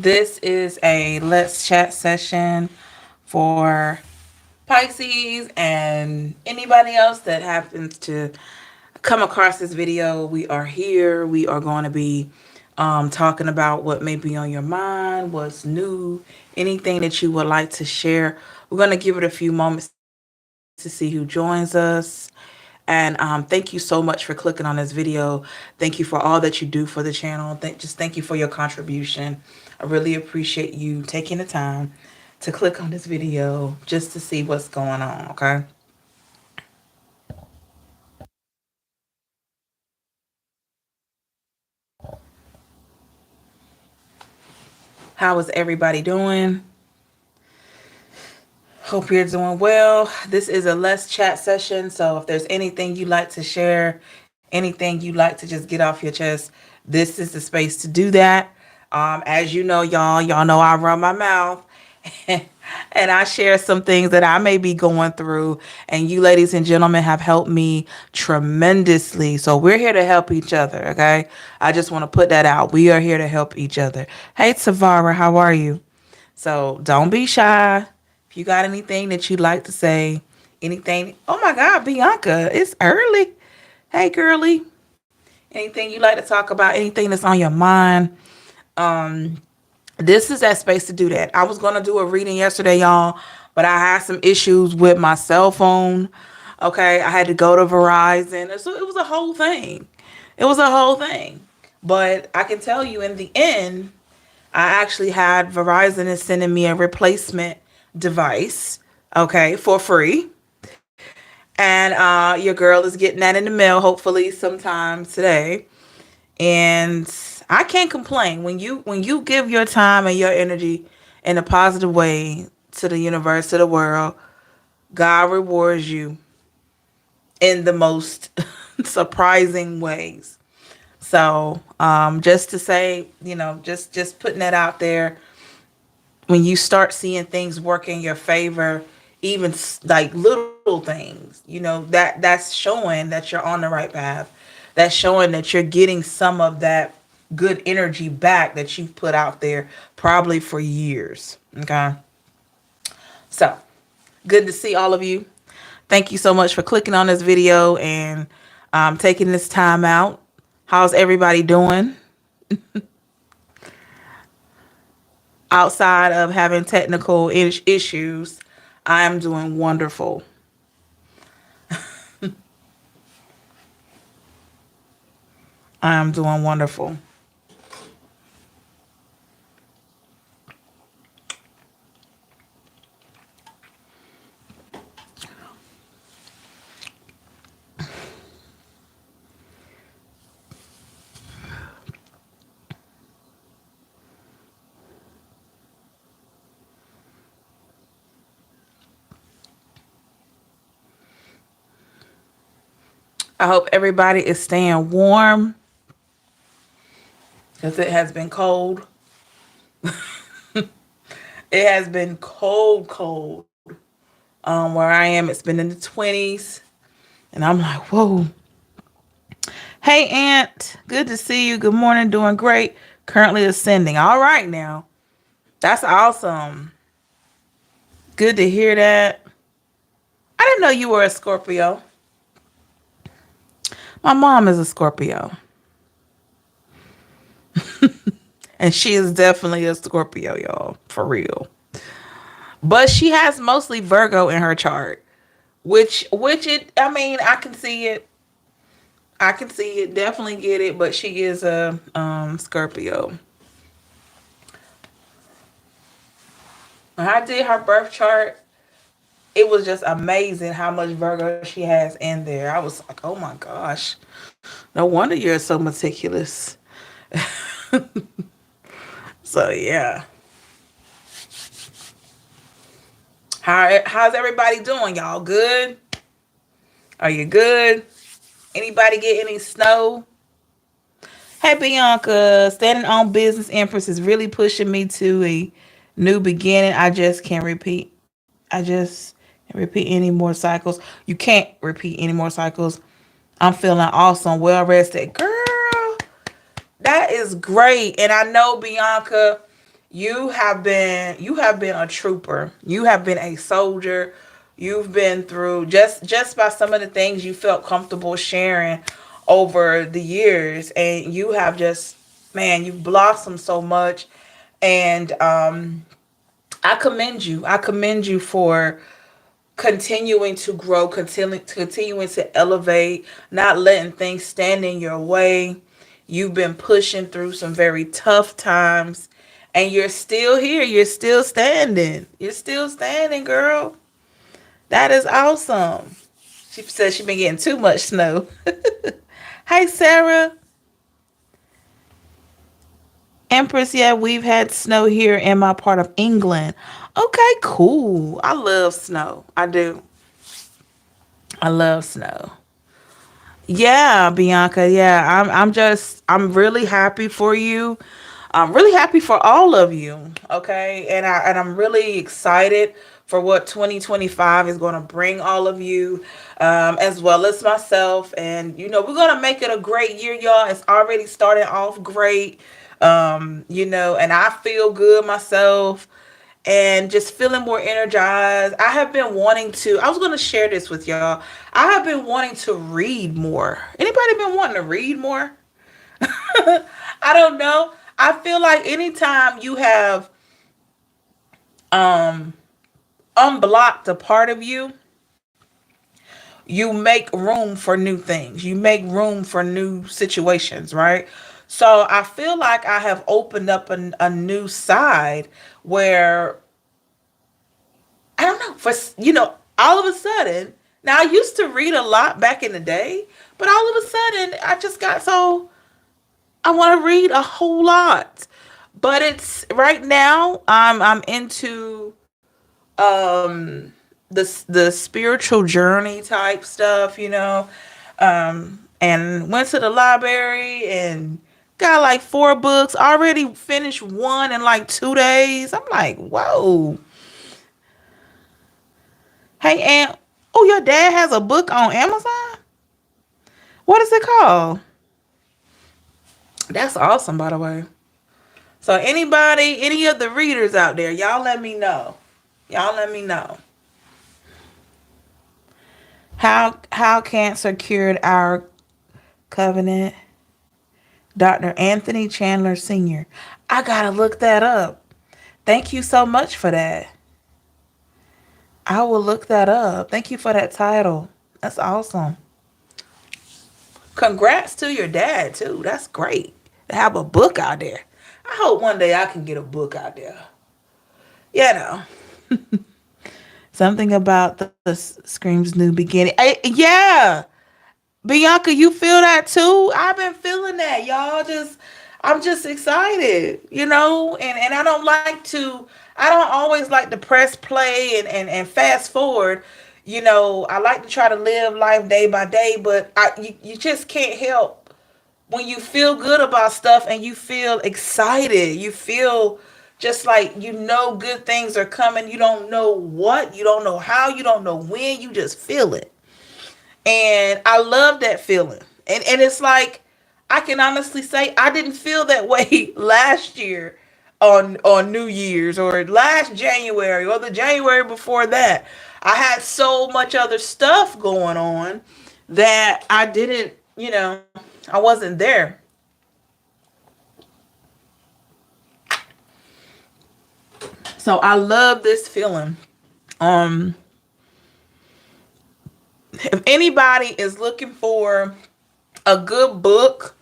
This is a Let's Chat session for Pisces and anybody else that happens to come across this video. We are here. We are going to be talking about what may be on your mind, what's new, anything that you would like to share. We're going to give it a few moments to see who joins us. And thank you so much for clicking on this video. Thank you for all that you do for the channel. Just thank you for your contribution. I really appreciate you taking the time to click on this video just to see what's going on, okay? How is everybody doing? Hope you're doing well. This is a Let's Chat session. So if there's anything you'd like to share, anything you'd like to just get off your chest, this is the space to do that. As you know, y'all know I run my mouth and I share some things that I may be going through. And you ladies and gentlemen have helped me tremendously. So we're here to help each other, okay? I just want to put that out. We are here to help each other. Hey, Tavara, how are you? So don't be shy. If you got anything that you'd like to say, anything. Oh my God, Bianca, it's early. Hey, girly. Anything you like to talk about, anything that's on your mind. Um, this is that space to do that. I was going to do a reading yesterday, y'all, but I had some issues with my cell phone. Okay, I had to go to Verizon. So it was a whole thing. It was a whole thing. But I can tell you in the end, I actually had Verizon is sending me a replacement device, okay, for free. And your girl is getting that in the mail, hopefully sometime today. And I can't complain when you give your time and your energy in a positive way to the universe, to the world. God rewards you in the most surprising ways. So just to say, just putting that out there. When you start seeing things work in your favor, even like little things, that's showing that you're on the right path. That's showing that you're getting some of that good energy back that you've put out there probably for years. Okay. So good to see all of you. Thank you so much for clicking on this video and taking this time out. How's everybody doing? Outside of having technical issues, I am doing wonderful. I am doing wonderful. I hope everybody is staying warm because it has been cold. It has been cold, cold. Where I am, it's been in the 20s. And I'm like, whoa. Hey, Aunt. Good to see you. Good morning. Doing great. Currently ascending. All right now. That's awesome. Good to hear that. I didn't know you were a Scorpio. My mom is a Scorpio. And she is definitely a Scorpio, y'all. For real. But she has mostly Virgo in her chart. I can see it. I can see it. Definitely get it. But she is a Scorpio. When I did her birth chart, it was just amazing how much Virgo she has in there. I was like, oh my gosh. No wonder you're so meticulous. So yeah. How's everybody doing, y'all? Good? Are you good? Anybody get any snow? Hey Bianca, standing on business Empress is really pushing me to a new beginning. I just can't repeat. I just can't repeat any more cycles. You can't repeat any more cycles. I'm feeling awesome, well rested. Girl, that is great. And I know, Bianca, You have been a trooper. You have been a soldier. You've been through just by some of the things you felt comfortable sharing over the years, and you have just, man, you've blossomed so much. And I commend you. I commend you for continuing to grow, continuing to elevate, not letting things stand in your way. You've been pushing through some very tough times, and you're still here. You're still standing. You're still standing, girl. That is awesome. She says she's been getting too much snow. Hi, Sarah. Empress, yeah, we've had snow here in my part of England. Okay, cool. I love snow. I do. I love snow. Yeah, Bianca. Yeah, I'm really happy for you. I'm really happy for all of you. Okay, and I'm really excited for what 2025 is going to bring all of you, as well as myself. And we're gonna make it a great year, y'all. It's already starting off great. And I feel good myself and just feeling more energized. I have been wanting to, I was going to share this with y'all. I have been wanting to read more. Anybody been wanting to read more? I don't know. I feel like anytime you have um unblocked a part of you, you make room for new things. You make room for new situations, right? So I feel like I have opened up a new side where I don't know, all of a sudden, now I used to read a lot back in the day, but all of a sudden I just got so, I want to read a whole lot. But it's right now I'm into the spiritual journey type stuff. And went to the library and got like 4 books, already finished one in like 2 days. I'm like, whoa. Hey, Aunt. Oh, your dad has a book on Amazon? What is it called? That's awesome, by the way. So anybody, any of the readers out there, y'all let me know. Y'all let me know. How cancer cured our covenant. Dr. Anthony Chandler Sr. I gotta look that up. Thank you so much for that. I will look that up. Thank you for that title. That's awesome. Congrats to your dad too. That's great to have a book out there. I hope one day I can get a book out there. Something about the screams new beginning. Yeah, Bianca, you feel that too? I've been feeling that, y'all. I'm just excited, and I don't always like to press play and fast forward. I like to try to live life day by day, but you just can't help when you feel good about stuff and you feel excited. You feel just like good things are coming. You don't know what, you don't know how, you don't know when, you just feel it. And I love that feeling. And it's like I can honestly say I didn't feel that way last year on New Year's or last January or the January before that. I had so much other stuff going on that I didn't, I wasn't there. So I love this feeling. Um if anybody is looking for a good book,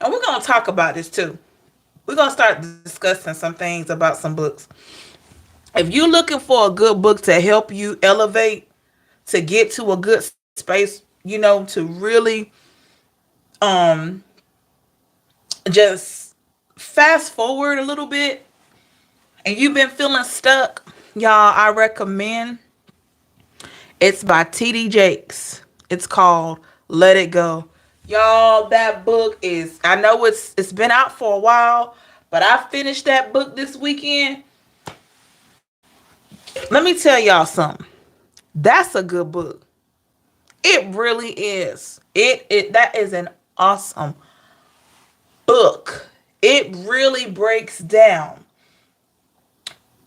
and we're going to talk about this too. We're going to start discussing some things about some books. If you're looking for a good book to help you elevate, to get to a good space, to really um just fast forward a little bit and you've been feeling stuck, y'all, I recommend, it's by TD Jakes. It's called Let It Go. Y'all, that book is, I know it's been out for a while, but I finished that book this weekend. Let me tell y'all something. That's a good book. It really is. That is an awesome book. It really breaks down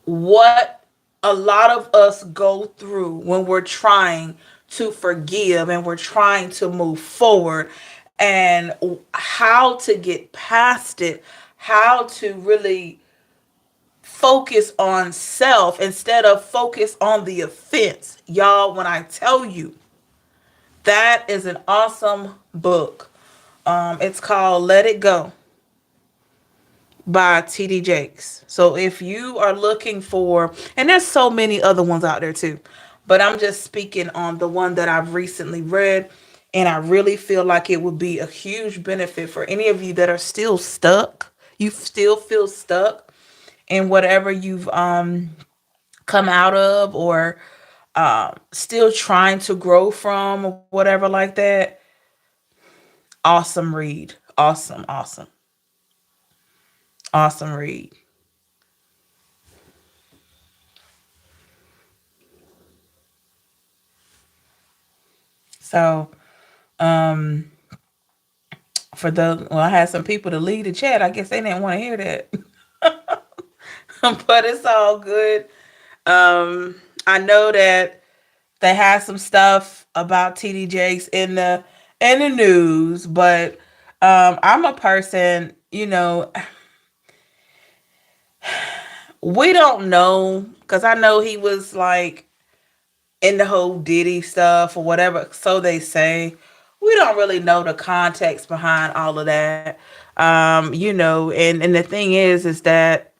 what a lot of us go through when we're trying to forgive and we're trying to move forward, and how to get past it, how to really focus on self instead of focus on the offense. Y'all, when I tell you, that is an awesome book. It's called Let It Go by TD Jakes. So if you are looking for, and there's so many other ones out there too, but I'm just speaking on the one that I've recently read, and I really feel like it would be a huge benefit for any of you that are still stuck. You still feel stuck in whatever you've come out of, or still trying to grow from, or whatever like that. Awesome read. Awesome, awesome, awesome read. So, um, for the, well, I had some people to lead the chat. I guess they didn't want to hear that, but it's all good. I know that they had some stuff about TD Jakes in the news, but I'm a person, we don't know, because I know he was like in the whole Diddy stuff or whatever, so they say. We don't really know the context behind all of that. And the thing is that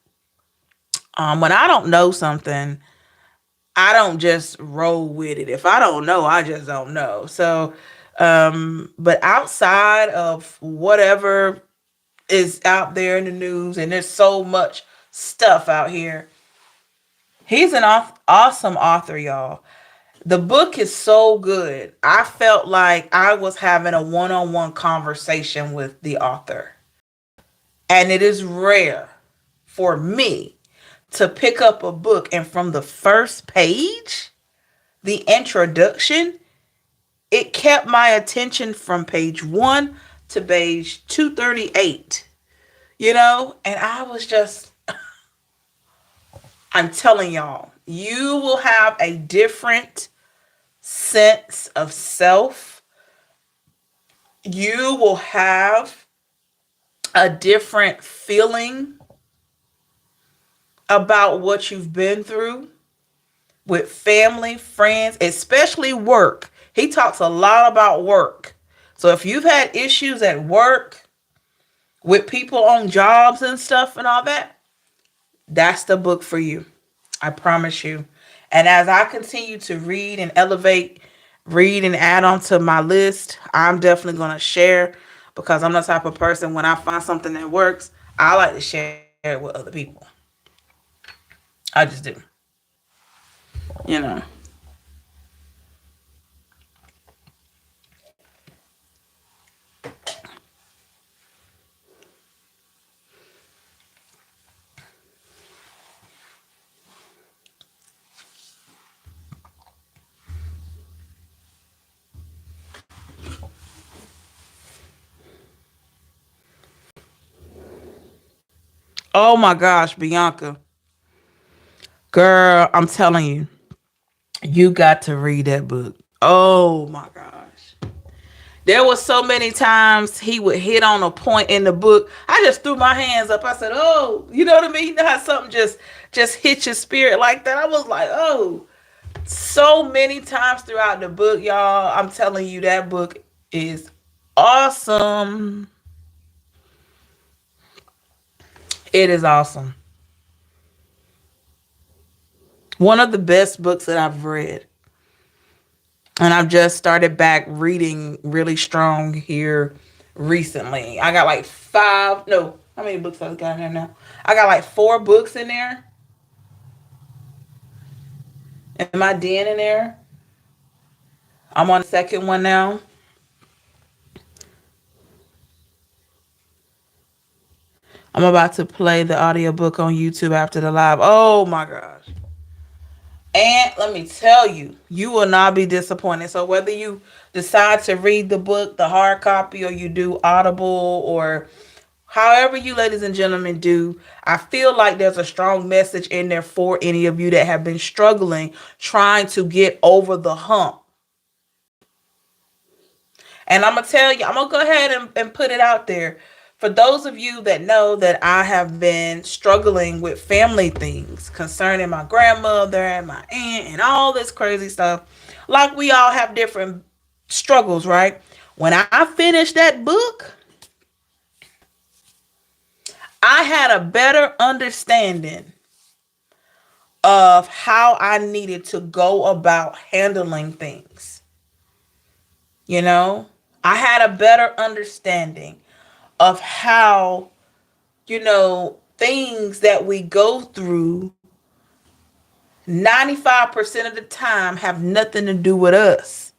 when I don't know something, I don't just roll with it. If I don't know, I just don't know. So, but outside of whatever is out there in the news, and there's so much stuff out here, he's an awesome author, y'all. The book is so good. I felt like I was having a one-on-one conversation with the author. And it is rare for me to pick up a book and from the first page, the introduction, it kept my attention from page 1 to page 238. And I was just, I'm telling y'all, you will have a different sense of self. You will have a different feeling about what you've been through with family, friends, especially work. He talks a lot about work. So if you've had issues at work with people on jobs and stuff and all that, that's the book for you. I promise you. And as I continue to read and elevate, read and add on to my list, I'm definitely going to share, because I'm the type of person, when I find something that works, I like to share it with other people. I just do. You know. Oh my gosh, Bianca. Girl, I'm telling you, you got to read that book. Oh my gosh. There was so many times he would hit on a point in the book. I just threw my hands up. I said, "Oh, you know what I mean? You know how something just hit your spirit like that?" I was like, "Oh." So many times throughout the book, y'all. I'm telling you, that book is awesome. It is awesome. One of the best books that I've read. And I've just started back reading really strong here recently. I got like five, no, how many books I got in there now? I got like 4 books in there. Am I den in there? I'm on the second one now. I'm about to play the audiobook on YouTube after the live. Oh my gosh. And let me tell you, you will not be disappointed. So whether you decide to read the book, the hard copy, or you do Audible, or However you ladies and gentlemen do, I feel like there's a strong message in there for any of you that have been struggling, trying to get over the hump. And I'm going to tell you, I'm going to go ahead and put it out there. For those of you that know that I have been struggling with family things concerning my grandmother and my aunt and all this crazy stuff, like we all have different struggles, right? When I finished that book, I had a better understanding of how I needed to go about handling things. You know, I had a better understanding of how, things that we go through 95% of the time have nothing to do with us.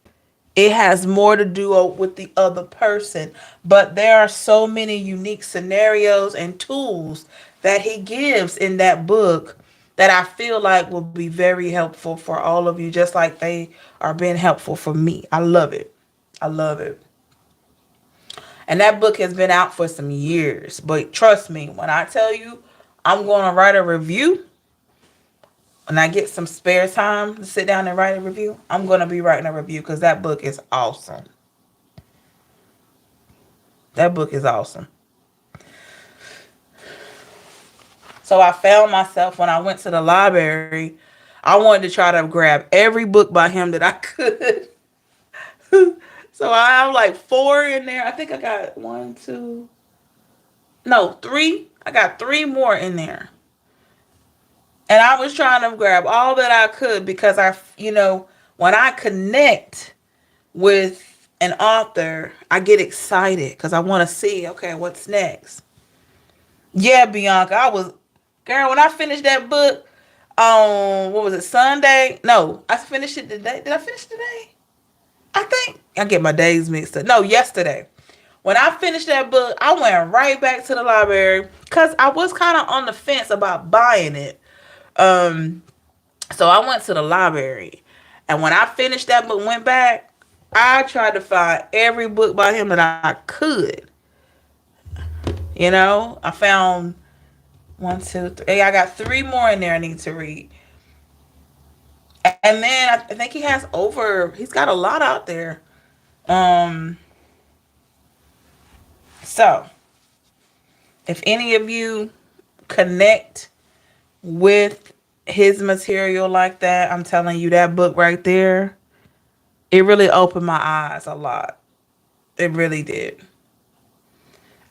It has more to do with the other person. But there are so many unique scenarios and tools that he gives in that book that I feel like will be very helpful for all of you, just like they are being helpful for me. I love it. I love it. And that book has been out for some years. But trust me, when I tell you I'm going to write a review, when I get some spare time to sit down and write a review, I'm going to be writing a review because that book is awesome. That book is awesome. So I found myself when I went to the library, I wanted to try to grab every book by him that I could. So I have like 4 in there. I think I got 3. I got 3 more in there. And I was trying to grab all that I could because when I connect with an author, I get excited because I want to see, okay, what's next? Yeah, Bianca, when I finished that book on, what was it, Sunday? No, I finished it today. Did I finish today? I think I get my days mixed up. No, yesterday. When I finished that book, I went right back to the library because I was kind of on the fence about buying it. So I went to the library, and when I finished that book, went back, I tried to find every book by him that I could. I found 1, 2, 3. I got 3 more in there I need to read. And then I think he's got a lot out there. So if any of you connect with his material like that, I'm telling you, that book right there, it really opened my eyes a lot. It really did.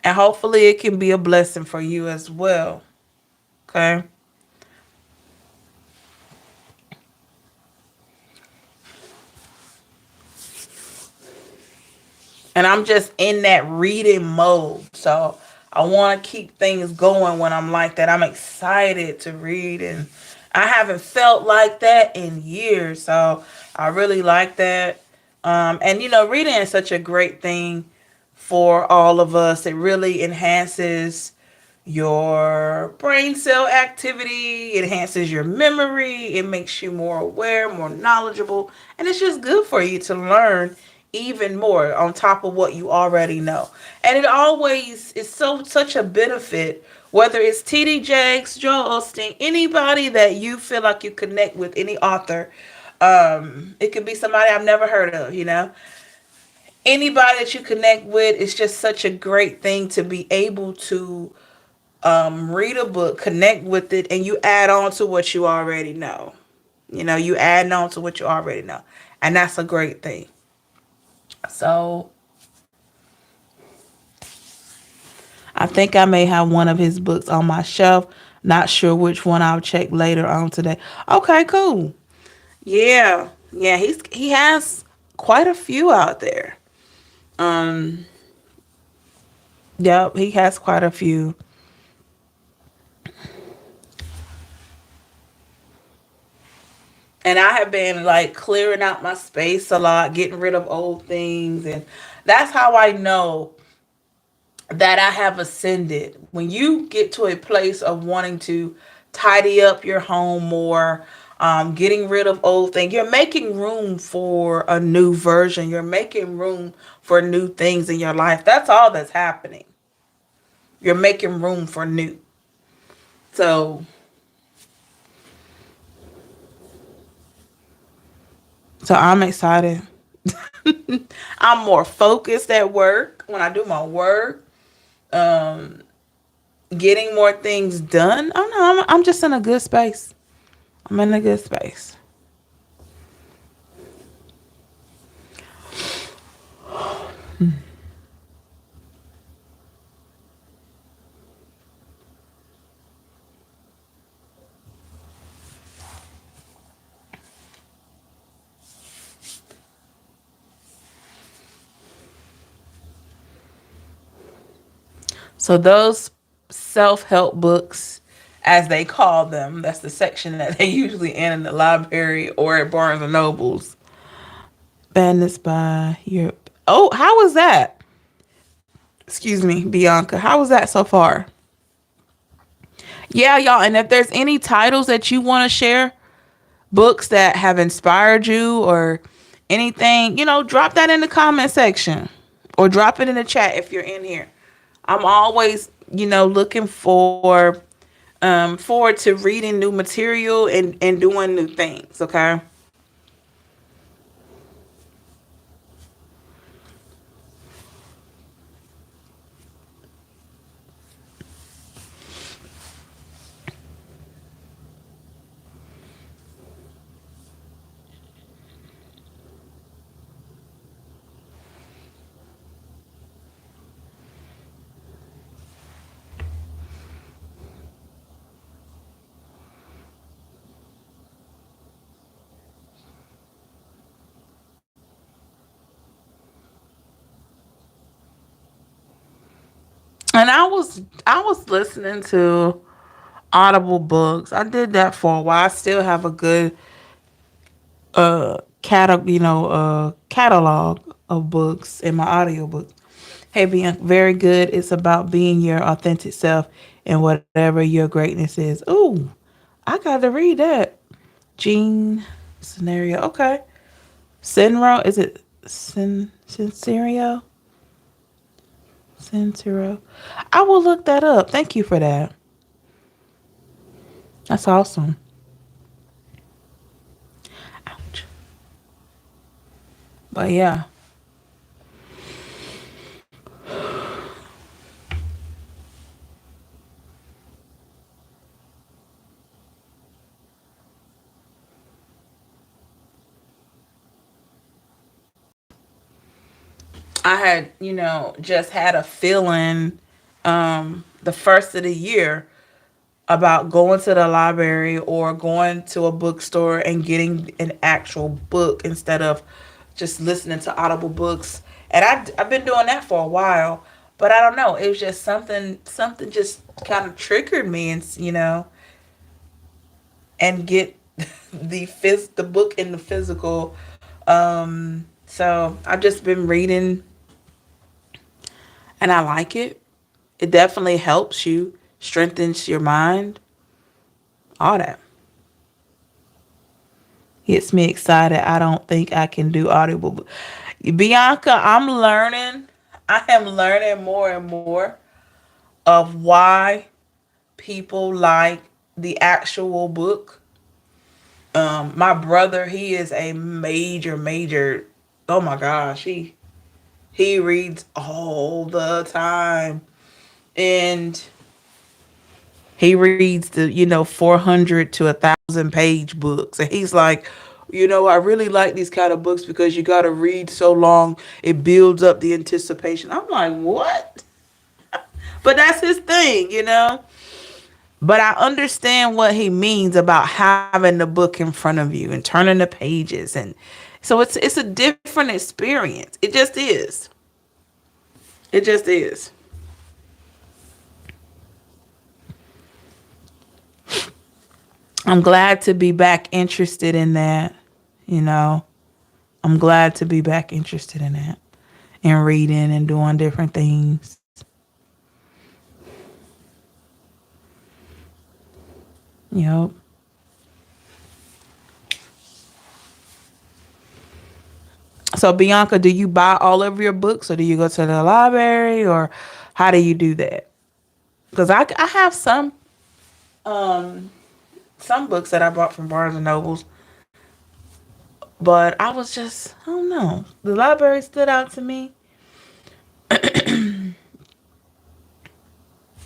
And hopefully it can be a blessing for you as well. Okay? And I'm just in that reading mode. So I want to keep things going when I'm like that. I'm excited to read, and I haven't felt like that in years. So I really like that. And reading is such a great thing for all of us. It really enhances your brain cell activity. It enhances your memory. It makes you more aware, more knowledgeable. And it's just good for you to learn even more on top of what you already know. And it always is such a benefit, whether it's TD Jakes, Joel Osteen, anybody that you feel like you connect with, any author. It could be somebody I've never heard of, Anybody that you connect with, it's just such a great thing to be able to read a book, connect with it, and you add on to what you already know. You add on to what you already know. And that's a great thing. So I think I may have one of his books on my shelf. Not sure which one. I'll check later on today. Okay, cool. Yeah. Yeah, he has quite a few out there. Yep, he has quite a few. And I have been like clearing out my space a lot, getting rid of old things. And that's how I know that I have ascended. When you get to a place of wanting to tidy up your home more, getting rid of old things, you're making room for a new version. You're making room for new things in your life. That's all that's happening. You're making room for new. So I'm excited. I'm more focused at work when I do my work. Um, Getting more things done. I don't know. I'm just in a good space. I'm in a good space. So those self-help books, as they call them, that's the section that they usually in the library or at Barnes and Nobles. Bandits by Europe. Oh, how was that? Excuse me, Bianca. How was that so far? Yeah, y'all. And if there's any titles that you want to share, books that have inspired you or anything, drop that in the comment section or drop it in the chat if you're in here. I'm always, looking forward to reading new material and doing new things, okay? And I was listening to Audible books. I did that for a while. I still have a good catalog of books in my audiobook. Hey, being very good. It's about being your authentic self and whatever your greatness is. Ooh, I got to read that. Gene scenario. Okay. Sinro. Is it Sincerio? Sincero. I will look that up. Thank you for that. That's awesome. Ouch. But yeah. I had, just had a feeling the first of the year about going to the library or going to a bookstore and getting an actual book instead of just listening to audible books. And I've been doing that for a while, but I don't know. It was just something just kind of triggered me, and get the book in the physical. So I've just been reading and I like it. It definitely helps you, strengthens your mind, all that. Gets me excited. I don't think I can do audible. Bianca, I am learning more and more of why people like the actual book. My brother, he is a major, oh my gosh, he reads all the time. And he reads the 400 to 1,000 page books, and he's like, I really like these kind of books because you got to read so long, it builds up the anticipation. I'm like, what? But that's his thing. But I understand what he means about having the book in front of you and turning the pages, and so it's a different experience. It just is. It just is. I'm glad to be back interested in that. You know, I'm glad to be back interested in that and reading and doing different things. Yep. So Bianca, do you buy all of your books or do you go to the library or how do you do that? Because I have um some books that I bought from Barnes and Nobles, but I was just, I don't know. The library stood out to me,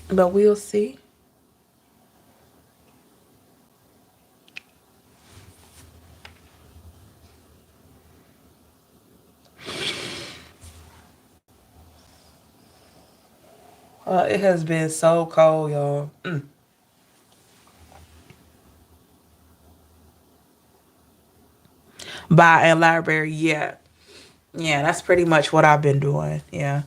but we'll see. It has been so cold, y'all. Buy a library, yeah. Yeah, that's pretty much what I've been doing. Yeah.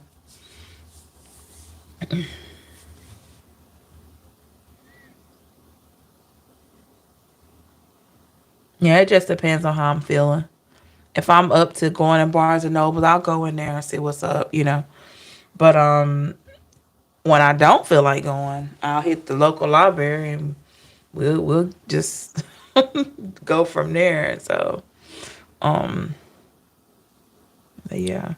Yeah, it just depends on how I'm feeling. If I'm up to going in Barnes and Nobles, I'll go in there and see what's up. But when I don't feel like going, I'll hit the local library and we'll just go from there. So, um, but yeah.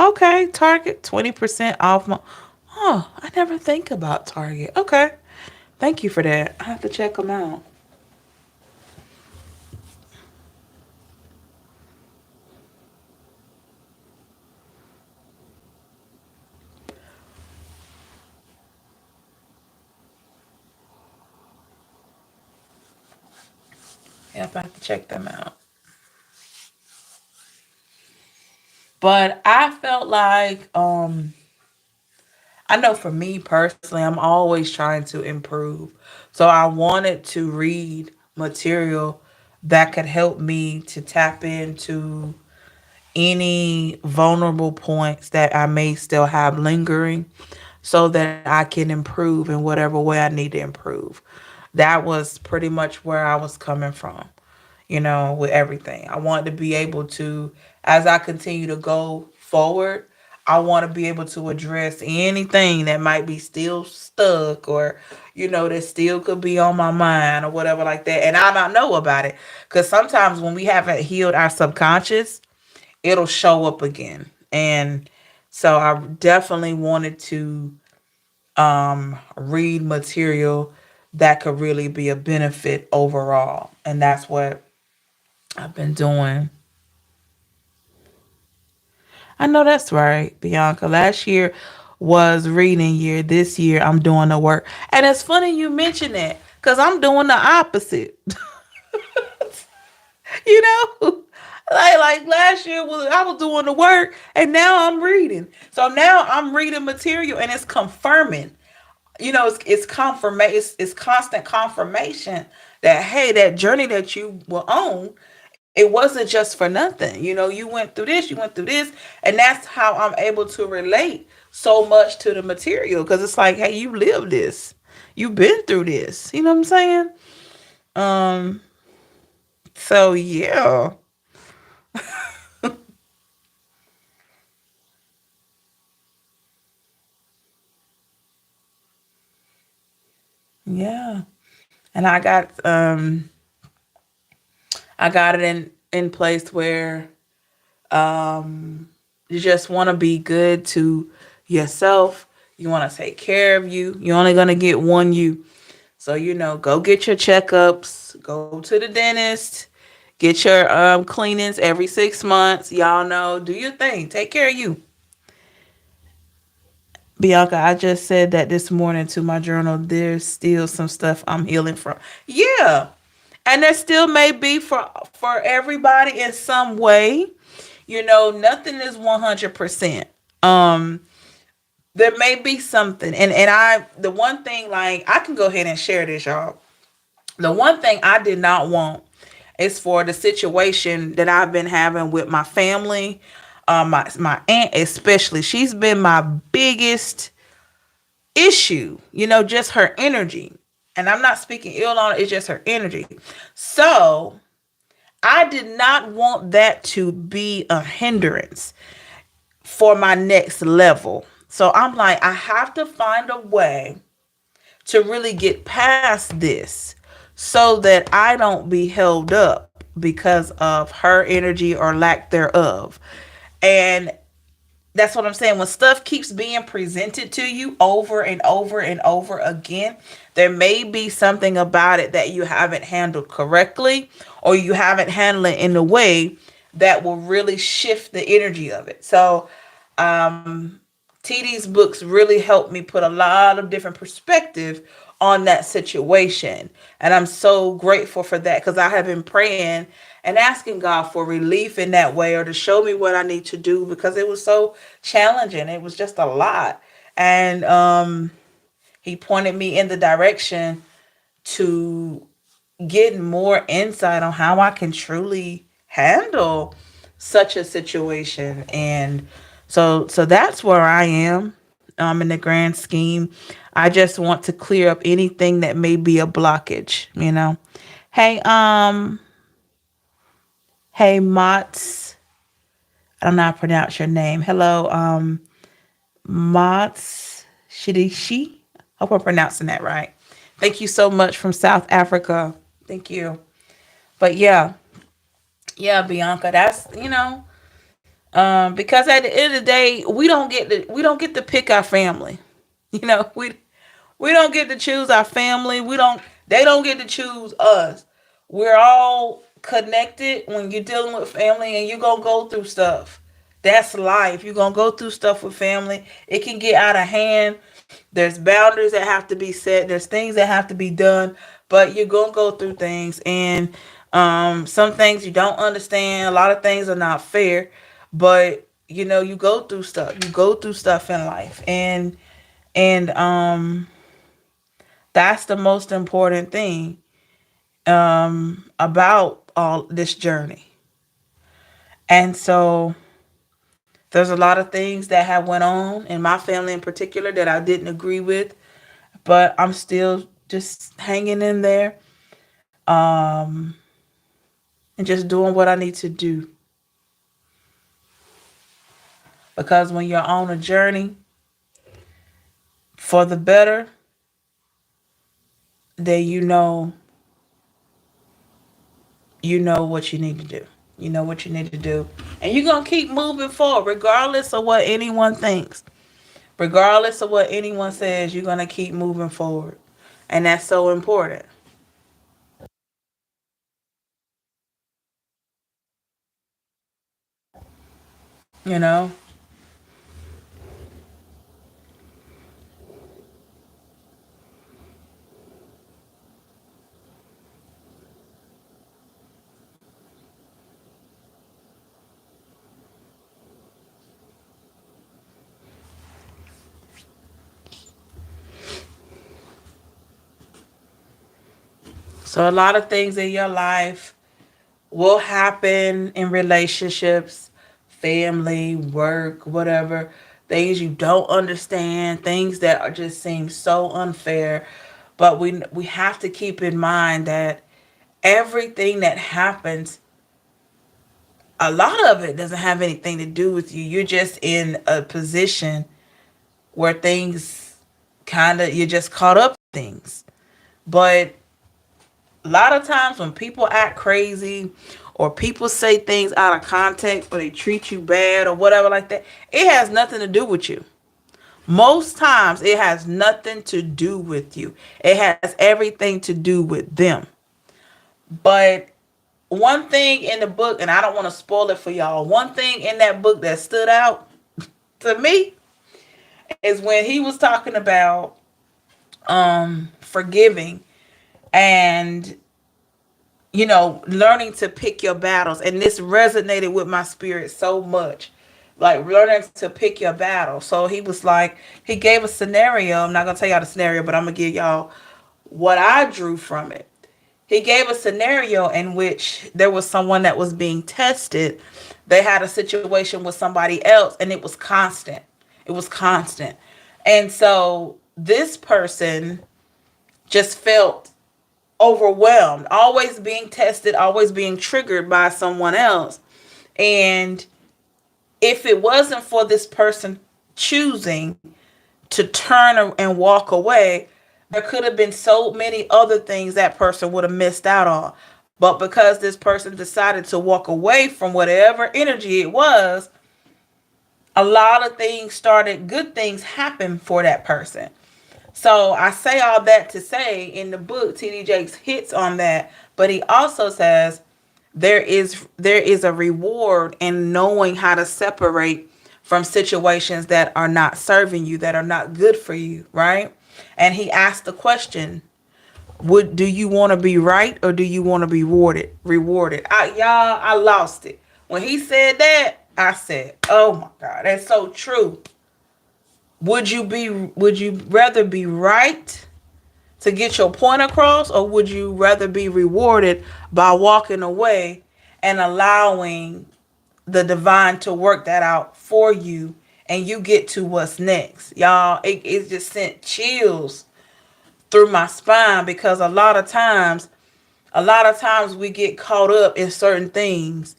Okay, Target 20% off my. Oh, I never think about Target. Okay, thank you for that. I have to check them out. Yep, I have to check them out. But I felt like I know for me personally, I'm always trying to improve. So I wanted to read material that could help me to tap into any vulnerable points that I may still have lingering so that I can improve in whatever way I need to improve. That was pretty much where I was coming from, with everything. I want to be able to, as I continue to go forward, I want to be able to address anything that might be still stuck or that still could be on my mind or whatever like that. And I don't know about it. Because sometimes when we haven't healed our subconscious, it'll show up again. And so I definitely wanted to read material that could really be a benefit overall. And that's what I've been doing. I know that's right, Bianca. Last year was reading year. This year I'm doing the work. And it's funny you mention that because I'm doing the opposite. you know? Like last year was I was doing the work and now I'm reading. So now I'm reading material and it's confirming. It's confirmation. It's constant confirmation that hey, that journey that you were on, it wasn't just for nothing. You went through this, you went through this, and that's how I'm able to relate so much to the material because it's like, hey, you lived this, you've been through this. You know what I'm saying? Um. So yeah, yeah, and I got it in place where you just want to be good to yourself. You want to take care of you. You're only gonna get one you. So go get your checkups. Go to the dentist. Get your cleanings every 6 months. Y'all know, do your thing. Take care of you. Bianca, I just said that this morning to my journal. There's still some stuff I'm healing from. Yeah. And there still may be for everybody in some way. Nothing is 100%. Um there may be something. And the one thing, like, I can go ahead and share this, y'all. The one thing I did not want is for the situation that I've been having with my family. My aunt especially, she's been my biggest issue. Just her energy. And I'm not speaking ill on it, it's just her energy. So I did not want that to be a hindrance for my next level. So I'm like, I have to find a way to really get past this so that I don't be held up because of her energy or lack thereof. And That's what I'm saying. When stuff keeps being presented to you over and over and over again, there may be something about it that you haven't handled correctly, or you haven't handled it in a way that will really shift the energy of it. So, TD's books really helped me put a lot of different perspective on that situation. And I'm so grateful for that, because I have been praying and asking God for relief in that way, or to show me what I need to do, because it was so challenging. It was just a lot. And he pointed me in the direction to get more insight on how I can truly handle such a situation. And so that's where I am in the grand scheme. I just want to clear up anything that may be a blockage. Hey, hey, Mots. I don't know how to pronounce your name. Hello, Mots Shidishi. Hope I'm pronouncing that right. Thank you so much from South Africa. Thank you. But yeah, Bianca, that's because at the end of the day, we don't get to pick our family. We don't get to choose our family. They don't get to choose us. We're all connected when you're dealing with family, and you're gonna go through stuff. That's life. You're gonna go through stuff with family. It can get out of hand. There's boundaries that have to be set. There's things that have to be done, but you're gonna go through things, and some things you don't understand. A lot of things are not fair, but you go through stuff. You go through stuff in life, and that's the most important thing about all this journey. And so there's a lot of things that have went on in my family in particular that I didn't agree with, but I'm still just hanging in there, um, and just doing what I need to do. Because when you're on a journey for the better, then you know what you need to do. You know what you need to do. And you're going to keep moving forward regardless of what anyone thinks. Regardless of what anyone says, you're going to keep moving forward. And that's so important, you know? So a lot of things in your life will happen in relationships, family, work, whatever. Things you don't understand, things that are just seem so unfair. But we have to keep in mind that everything that happens, a lot of it doesn't have anything to do with you. You're just in a position where things you're just caught up in things. But a lot of times when people act crazy, or people say things out of context, or they treat you bad or whatever like that, it has nothing to do with you. Most times it has nothing to do with you. It has everything to do with them. But one thing in the book, and I don't want to spoil it for y'all, one thing in that book that stood out to me is when he was talking about forgiving, and learning to pick your battles. And this resonated with my spirit so much. Like learning to pick your battle. So he was like, he gave a scenario. I'm not gonna tell y'all the scenario, but I'm gonna give y'all what I drew from it. He gave a scenario in which there was someone that was being tested. They had a situation with somebody else, and it was constant. It was constant. And so this person just felt overwhelmed, always being tested, always being triggered by someone else. And if it wasn't for this person choosing to turn and walk away, there could have been so many other things that person would have missed out on. But because this person decided to walk away from whatever energy it was, a lot of things started, good things happen for that person. So I say all that to say in the book, TD Jakes hits on that, but he also says there is a reward in knowing how to separate from situations that are not serving you, that are not good for you, right? And he asked the question, would do you want to be right or do you want to be rewarded? I lost it. When he said that, I said, "Oh my God, that's so true." Would you rather be right to get your point across, or would you rather be rewarded by walking away and allowing the divine to work that out for you and you get to what's next? Y'all, it just sent chills through my spine because a lot of times we get caught up in certain things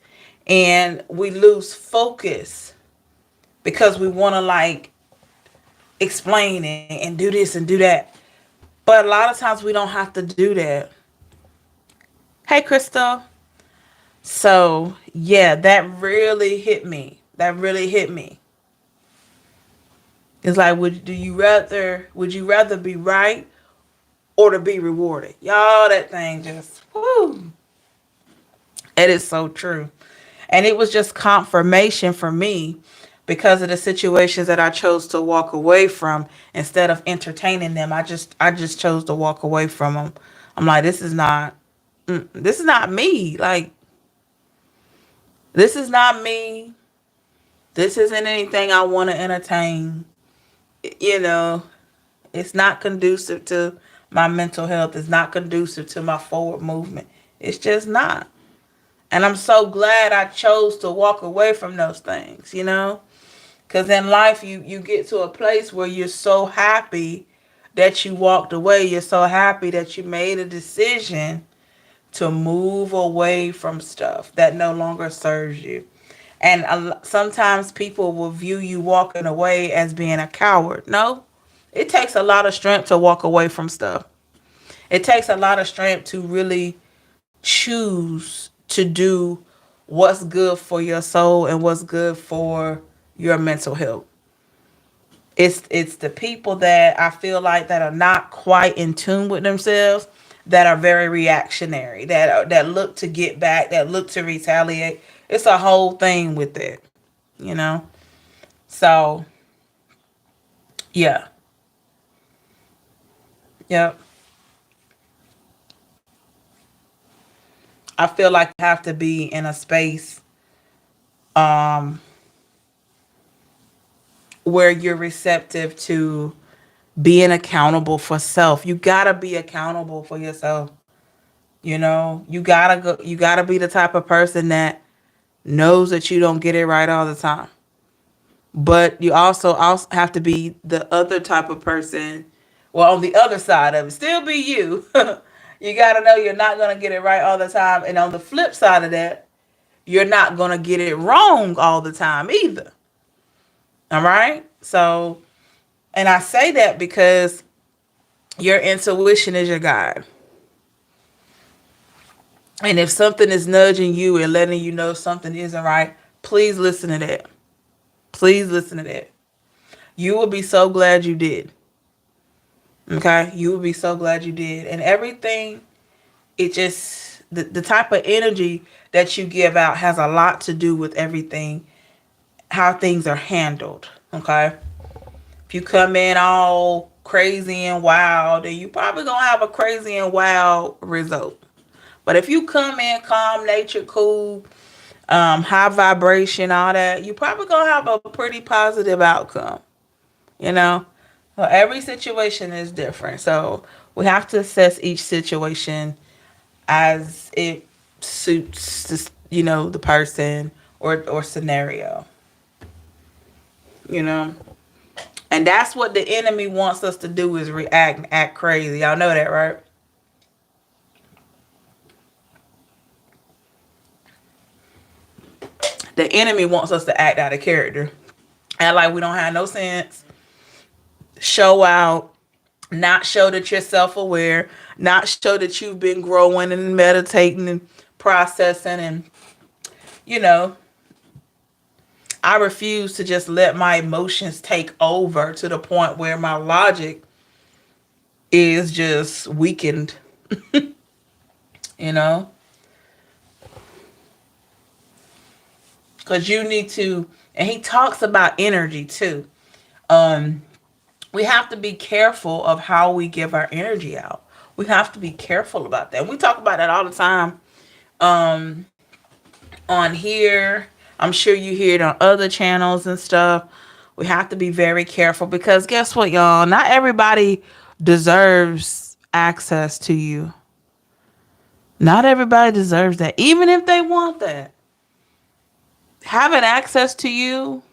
and we lose focus because we want to like explain it and do this and do that. But a lot of times we don't have to do that. Hey, Crystal. So, yeah, that really hit me. That really hit me. It's like, would you rather be right or to be rewarded? Y'all, that thing just, whoo. It is so true. And it was just confirmation for me because of the situations that I chose to walk away from instead of entertaining them. I just chose to walk away from them. I'm like, this is not me. Like, this is not me. This isn't anything I want to entertain. You know, it's not conducive to my mental health. It's not conducive to my forward movement. It's just not. And I'm so glad I chose to walk away from those things. Because in life, you get to a place where you're so happy that you walked away. You're so happy that you made a decision to move away from stuff that no longer serves you. And sometimes people will view you walking away as being a coward. No, it takes a lot of strength to walk away from stuff. It takes a lot of strength to really choose to do what's good for your soul and what's good for your mental health. It's the people that I feel like that are not quite in tune with themselves, that are very reactionary, that look to get back, that look to retaliate. It's a whole thing with it, you know. So yeah, yep. I feel like you have to be in a space um where you're receptive to being accountable for self. You gotta be accountable for yourself. You gotta be the type of person that knows that you don't get it right all the time. But you also have to be the other type of person. Well, on the other side of it, still be you. You gotta know you're not gonna get it right all the time. And on the flip side of that, you're not gonna get it wrong all the time either. All right? So, and I say that because your intuition is your guide. And if something is nudging you and letting you know something isn't right, please listen to that. Please listen to that. You will be so glad you did. Okay? You will be so glad you did. And everything, it just, the type of energy that you give out has a lot to do with everything, how things are handled. Okay? If you come in all crazy and wild, then you probably gonna have a crazy and wild result. But if you come in calm, nature, cool, high vibration, all that, you probably gonna have a pretty positive outcome. You know, so every situation is different. So we have to assess each situation as it suits the person or scenario. You know, and that's what the enemy wants us to do is react and act crazy. Y'all know that, right? The enemy wants us to act out of character, act like we don't have no sense, show out, not show that you're self-aware, not show that you've been growing and meditating and processing and you know I refuse to just let my emotions take over to the point where my logic is just weakened, you know? Because you need to, and he talks about energy too. Um, we have to be careful of how we give our energy out. We have to be careful about that. We talk about that all the time um, on here. I'm sure you hear it on other channels and stuff. We have to be very careful because guess what, y'all? Not everybody deserves access to you. Not everybody deserves that, even if they want that. Having access to you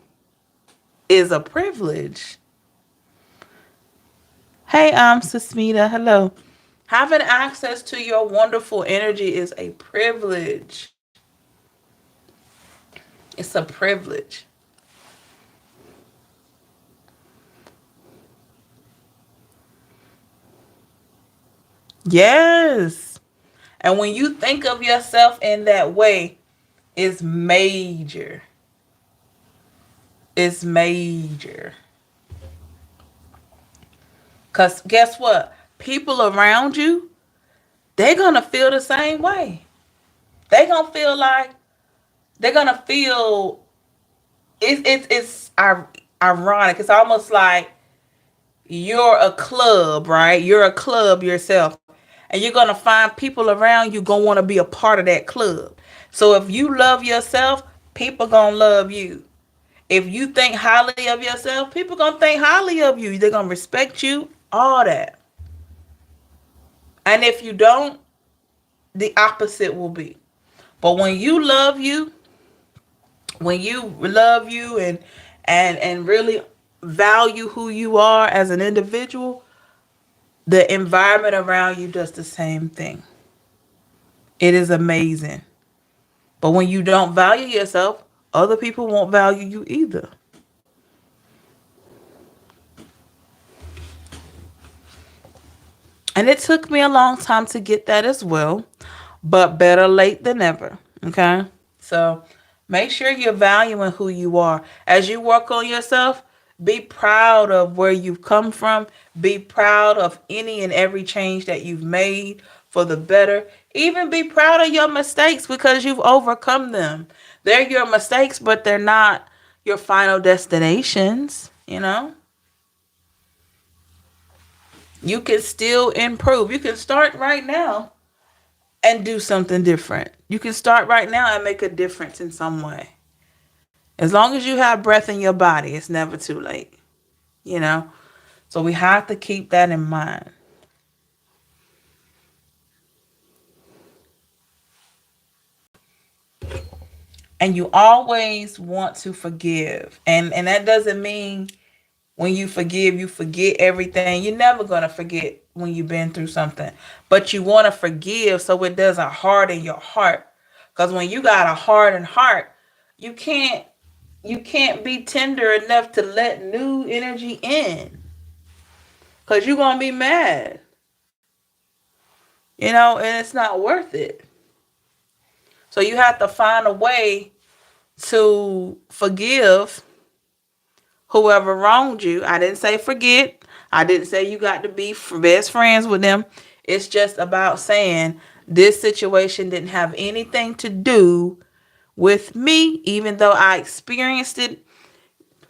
is a privilege. Hey, Susmita, hello. Having access to your wonderful energy is a privilege. It's a privilege. Yes. And when you think of yourself in that way, it's major. It's major. Because guess what? People around you, they're going to feel the same way. They're going to feel like, they're going to feel, it's ironic. It's almost like you're a club, right? You're a club yourself. And you're going to find people around you going to want to be a part of that club. So if you love yourself, people going to love you. If you think highly of yourself, people going to think highly of you. They're going to respect you, all that. And if you don't, the opposite will be. But when you love you, when you love you and really value who you are as an individual, the environment around you does the same thing. It is amazing. But when you don't value yourself, other people won't value you either. And it took me a long time to get that as well, but better late than never. Okay? So make sure you're valuing who you are. As you work on yourself, be proud of where you've come from. Be proud of any and every change that you've made for the better. Even be proud of your mistakes because you've overcome them. They're your mistakes, but they're not your final destinations, you know? You can still improve. You can start right now and do something different. You can start right now and make a difference in some way. As long as you have breath in your body, it's never too late, you know? So we have to keep that in mind. And you always want to forgive. And that doesn't mean when you forget everything. You're never going to forget when you've been through something. But you want to forgive so it doesn't harden your heart. Because when you got a hardened heart, you can't you can't be tender enough to let new energy in. Because you're going to be mad. And it's not worth it. So you have to find a way to forgive whoever wronged you. I didn't say forget. I didn't say you got to be best friends with them. It's just about saying this situation didn't have anything to do with me, even though I experienced it.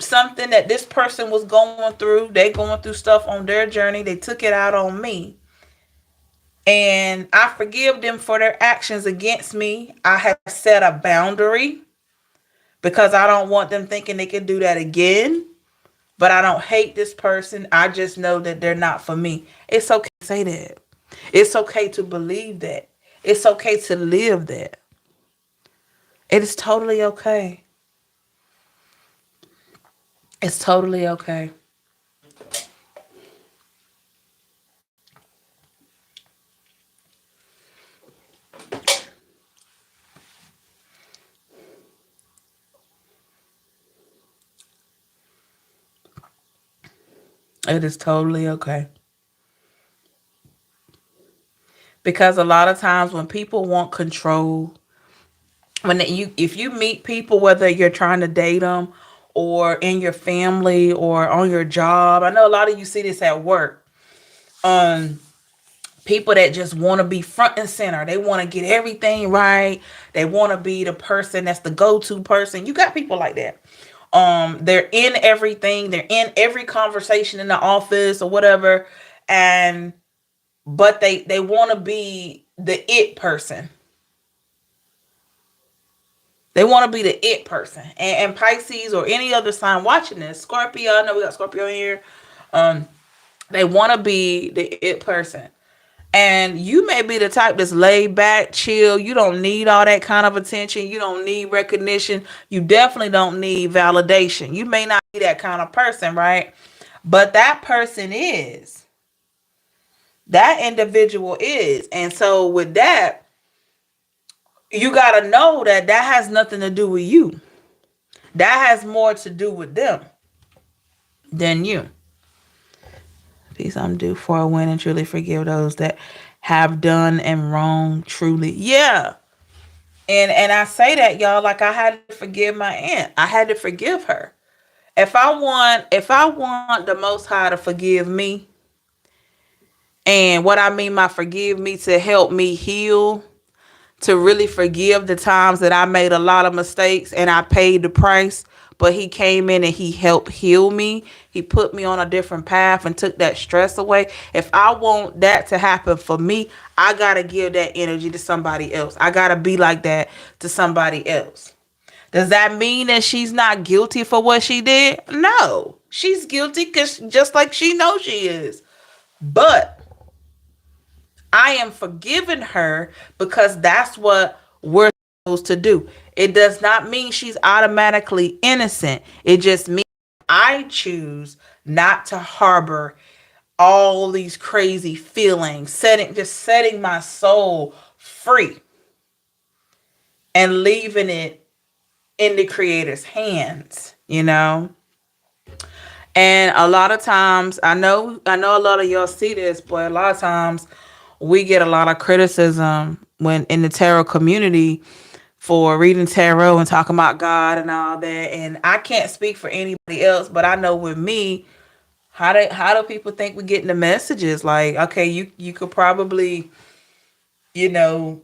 Something that this person was going through. They going through stuff on their journey. They took it out on me. And I forgive them for their actions against me. I have set a boundary because I don't want them thinking they can do that again. But I don't hate this person. I just know that they're not for me. It's okay to say that. It's okay to believe that. It's okay to live that. It is totally okay. It's totally okay. It is totally okay. Because a lot of times when people want control, if you meet people, whether you're trying to date them or in your family or on your job, I know a lot of you see this at work. Um, People that just want to be front and center. They want to get everything right. They want to be the person that's the go-to person. You got people like that. They're in everything. They're in every conversation in the office or whatever, and but they want to be the it person. They want to be the it person. And Pisces or any other sign watching this, Scorpio, I know we got Scorpio in here. Um, they want to be the it person. And you may be the type that's laid back, chill. You don't need all that kind of attention. You don't need recognition. You definitely don't need validation. You may not be that kind of person, right? But that person is. That individual is. And so with that, you got to know that that has nothing to do with you. That has more to do with them than you. Peace, I'm due for a win and truly forgive those that have done and wrong truly. Yeah. And I say that, y'all, like I had to forgive my aunt. I had to forgive her. If I want the most high to forgive me, and what I mean by forgive me, to help me heal, to really forgive the times that I made a lot of mistakes and I paid the price, but he came in and he helped heal me. He put me on a different path and took that stress away. If I want that to happen for me, I got to give that energy to somebody else. I got to be like that to somebody else. Does that mean that she's not guilty for what she did? No, she's guilty because just like she knows she is. But I am forgiving her because that's what we're supposed to do. It does not mean she's automatically innocent. It just means I choose not to harbor all these crazy feelings, setting my soul free and leaving it in the creator's hands, you know? And a lot of times, I know a lot of y'all see this, but a lot of times we get a lot of criticism when in the tarot community for reading tarot and talking about God and all that. And I can't speak for anybody else, but I know with me, how do people think we're getting the messages? Like, okay, you could probably, you know,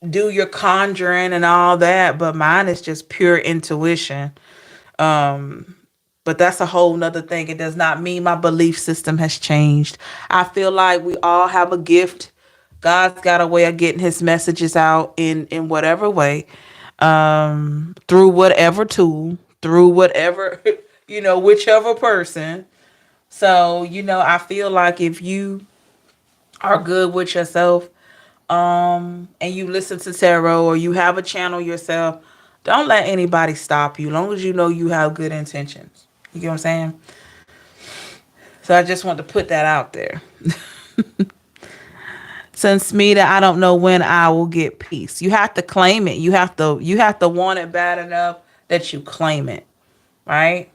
do your conjuring and all that, but mine is just pure intuition. Um, but that's a whole nother thing. It does not mean my belief system has changed. I feel like we all have a gift. God's got a way of getting his messages out in whatever way, through whatever tool, through whatever, whichever person. So, I feel like if you are good with yourself, and you listen to tarot or you have a channel yourself, don't let anybody stop you. As long as you know you have good intentions. You get what I'm saying? So I just want to put that out there. Since me that I don't know when I will get peace. You have to claim it. You have to want it bad enough that you claim it. Right?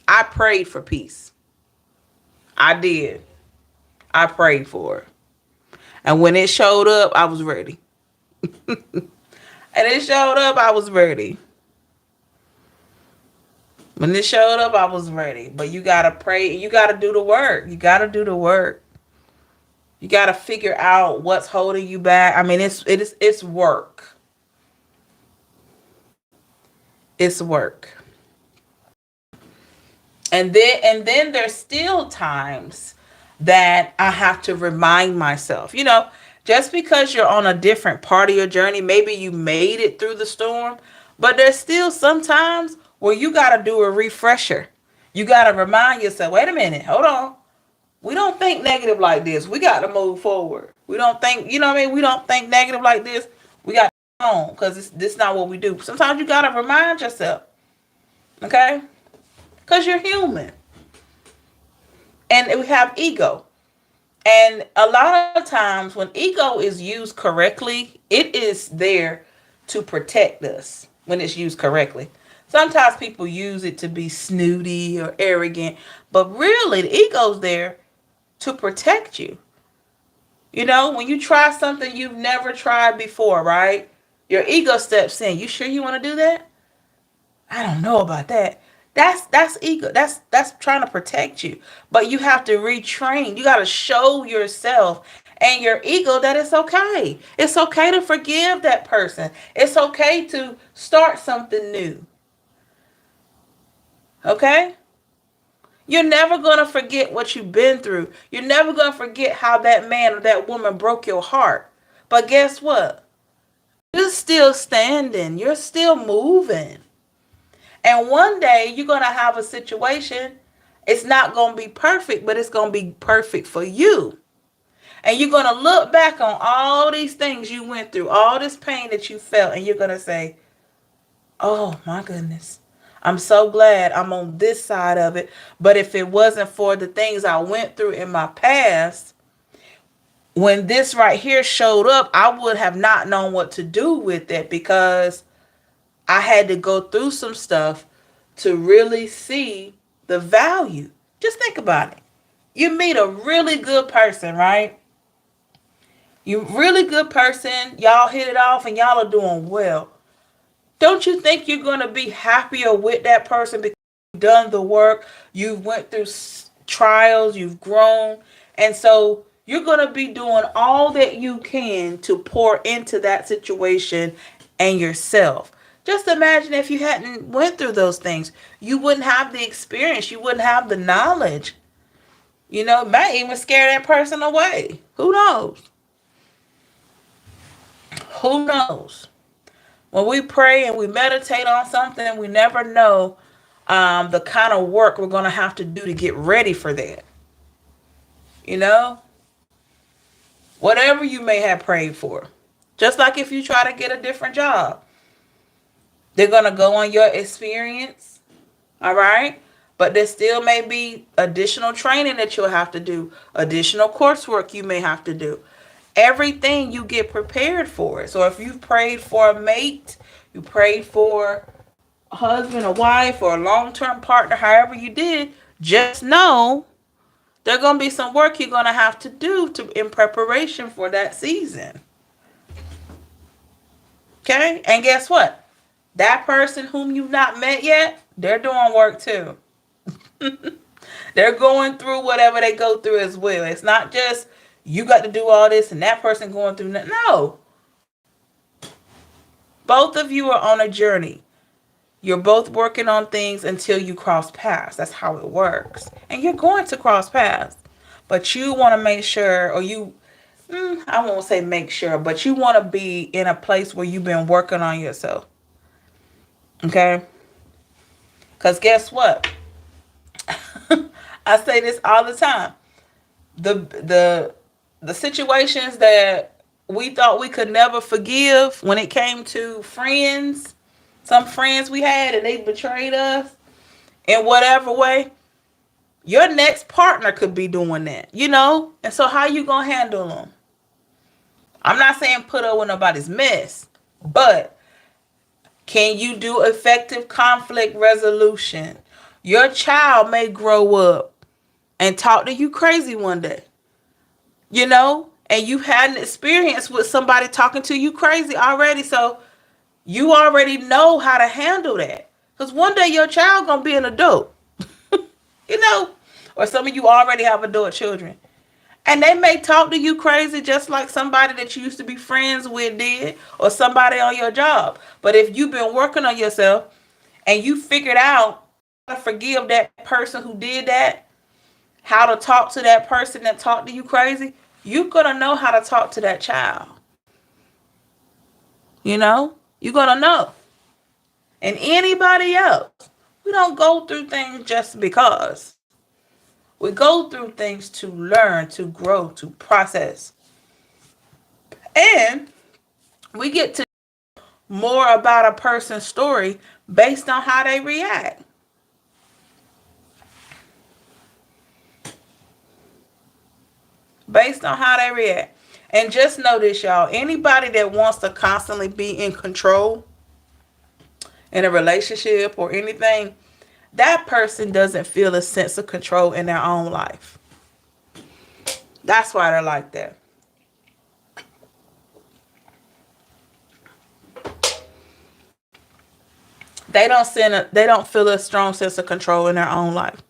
I prayed for peace. I did. I prayed for it. And when it showed up, I was ready. And it showed up, I was ready. When it showed up, I was ready. But you gotta pray. You gotta do the work. You gotta do the work. You gotta figure out what's holding you back. I mean, it's work. It's work. And then there's still times that I have to remind myself. Just because you're on a different part of your journey, maybe you made it through the storm, but there's still some times where you got to do a refresher. You got to remind yourself, wait a minute, hold on. We don't think negative like this. We got to move forward. We don't think, we don't think negative like this. We got to move on because this is not what we do. Sometimes you got to remind yourself, okay? Because you're human. And we have ego. And a lot of times when ego is used correctly, it is there to protect us when it's used correctly. Sometimes people use it to be snooty or arrogant, but really the ego's there to protect you. When you try something you've never tried before, right? Your ego steps in. You sure you want to do that? I don't know about that. That's ego. That's trying to protect you. But you have to retrain. You got to show yourself and your ego that it's okay. It's okay to forgive that person. It's okay to start something new. Okay? You're never going to forget what you've been through. You're never going to forget how that man or that woman broke your heart. But guess what? You're still standing. You're still moving. And one day you're going to have a situation. It's not going to be perfect, but it's going to be perfect for you. And you're going to look back on all these things you went through, all this pain that you felt, and you're going to say, oh my goodness, I'm so glad I'm on this side of it. But if it wasn't for the things I went through in my past, when this right here showed up, I would have not known what to do with it, because I had to go through some stuff to really see the value. Just think about it. You meet a really good person, right? You really good person. Y'all hit it off and y'all are doing well. Don't you think you're going to be happier with that person because you've done the work, you've went through trials, you've grown, and so you're going to be doing all that you can to pour into that situation and yourself. Just imagine if you hadn't went through those things. You wouldn't have the experience. You wouldn't have the knowledge. You know, it might even scare that person away. Who knows? Who knows? When we pray and we meditate on something, we never know the kind of work we're going to have to do to get ready for that. You know? Whatever you may have prayed for. Just like if you try to get a different job. They're going to go on your experience. All right? But there still may be additional training that you'll have to do. Additional coursework you may have to do. Everything you get prepared for it. So if you've prayed for a mate, you prayed for a husband, a wife, or a long-term partner, however you did, just know there's going to be some work you're going to have to do in preparation for that season. Okay? And guess what? That person whom you've not met yet, they're doing work too. They're going through whatever they go through as well. It's not just you got to do all this and that person going through that. No. Both of you are on a journey. You're both working on things until you cross paths. That's how it works. And you're going to cross paths. But you want to make sure, or I won't say make sure, but you want to be in a place where you've been working on yourself. Okay? Because guess what? I say this all the time. The situations that we thought we could never forgive when it came to friends, some friends we had and they betrayed us in whatever way, your next partner could be doing that, you know? And so how you gonna handle them? I'm not saying put up with nobody's mess, but can you do effective conflict resolution? Your child may grow up and talk to you crazy one day. You know, and you've had an experience with somebody talking to you crazy already. So you already know how to handle that. Because one day your child going to be an adult. You know, or some of you already have adult children. And they may talk to you crazy just like somebody that you used to be friends with did, or somebody on your job. But if you've been working on yourself and you figured out how to forgive that person who did that, how to talk to that person that talked to you crazy, you're going to know how to talk to that child. You know? You're going to know. And anybody else. We don't go through things just because. We go through things to learn, to grow, to process. And we get to know more about a person's story based on how they react. Based on how they react. And just know this, y'all. Anybody that wants to constantly be in control in a relationship or anything, that person doesn't feel a sense of control in their own life. That's why they're like that. they don't feel a strong sense of control in their own life.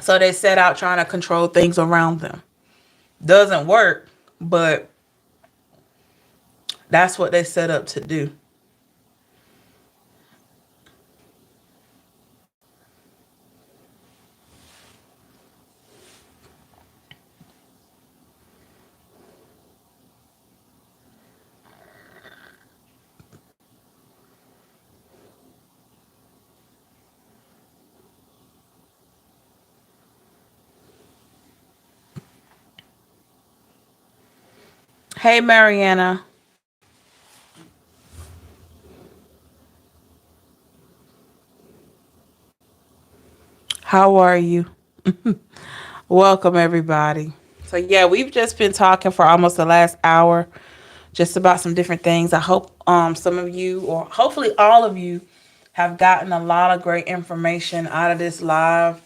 So they set out trying to control things around them. Doesn't work, but that's what they set up to do. Hey, Mariana, how are you? Welcome, everybody. So, yeah, we've just been talking for almost the last hour just about some different things. I hope some of you, or hopefully all of you, have gotten a lot of great information out of this live.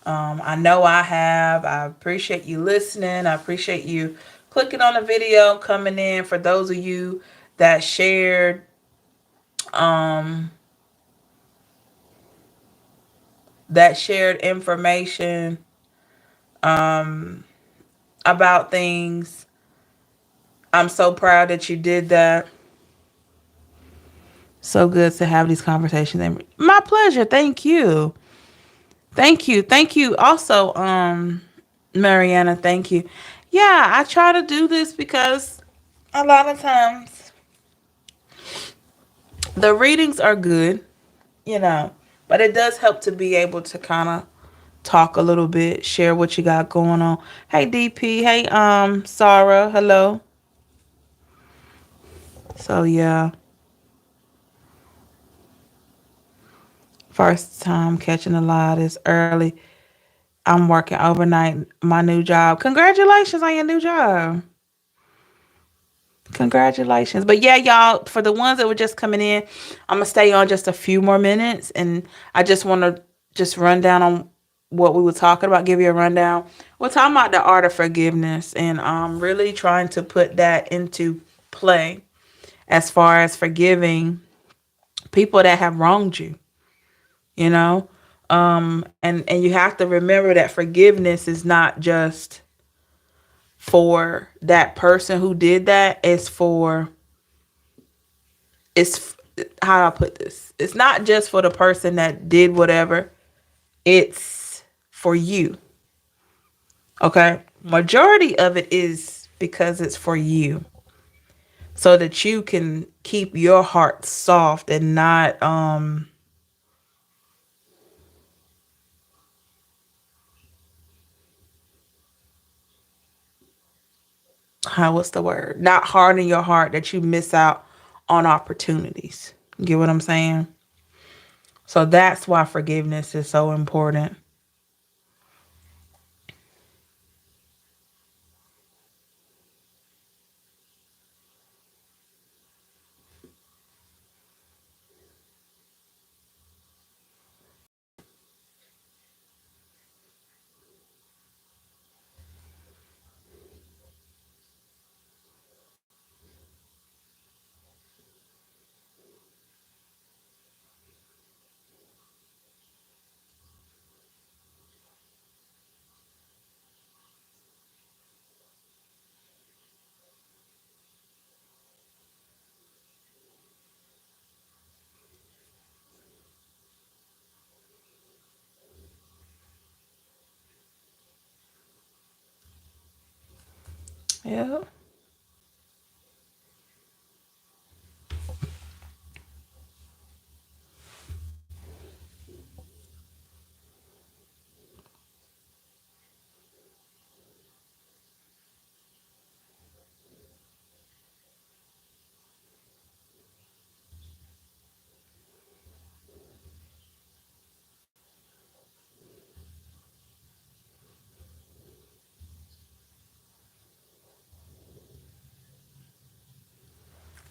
I know I have. I appreciate you listening. I appreciate you clicking on the video, coming in. For those of you that um, shared information um, about things, I'm so proud that you did that. So good to have these conversations. And my pleasure. Thank you. Thank you. Thank you. Also, Mariana, thank you. Yeah, I try to do this because a lot of times the readings are good, you know, but it does help to be able to kind of talk a little bit, share what you got going on. Hey DP, hey Sarah, hello. So yeah, first time catching a lot is early. I'm working overnight my new job. Congratulations on your new job. Congratulations. But yeah, y'all, for the ones that were just coming in, I'm going to stay on just a few more minutes. And I just want to just run down on what we were talking about, give you a rundown. We're talking about the art of forgiveness and really trying to put that into play as far as forgiving people that have wronged you, you know? And you have to remember that forgiveness is not just for that person who did that. It's how do I put this? It's not just for the person that did whatever. It's for you. Okay? Majority of it is because it's for you. So that you can keep your heart soft and not how what's the word? Not harden your heart that you miss out on opportunities. You get what I'm saying? So that's why forgiveness is so important. Yeah.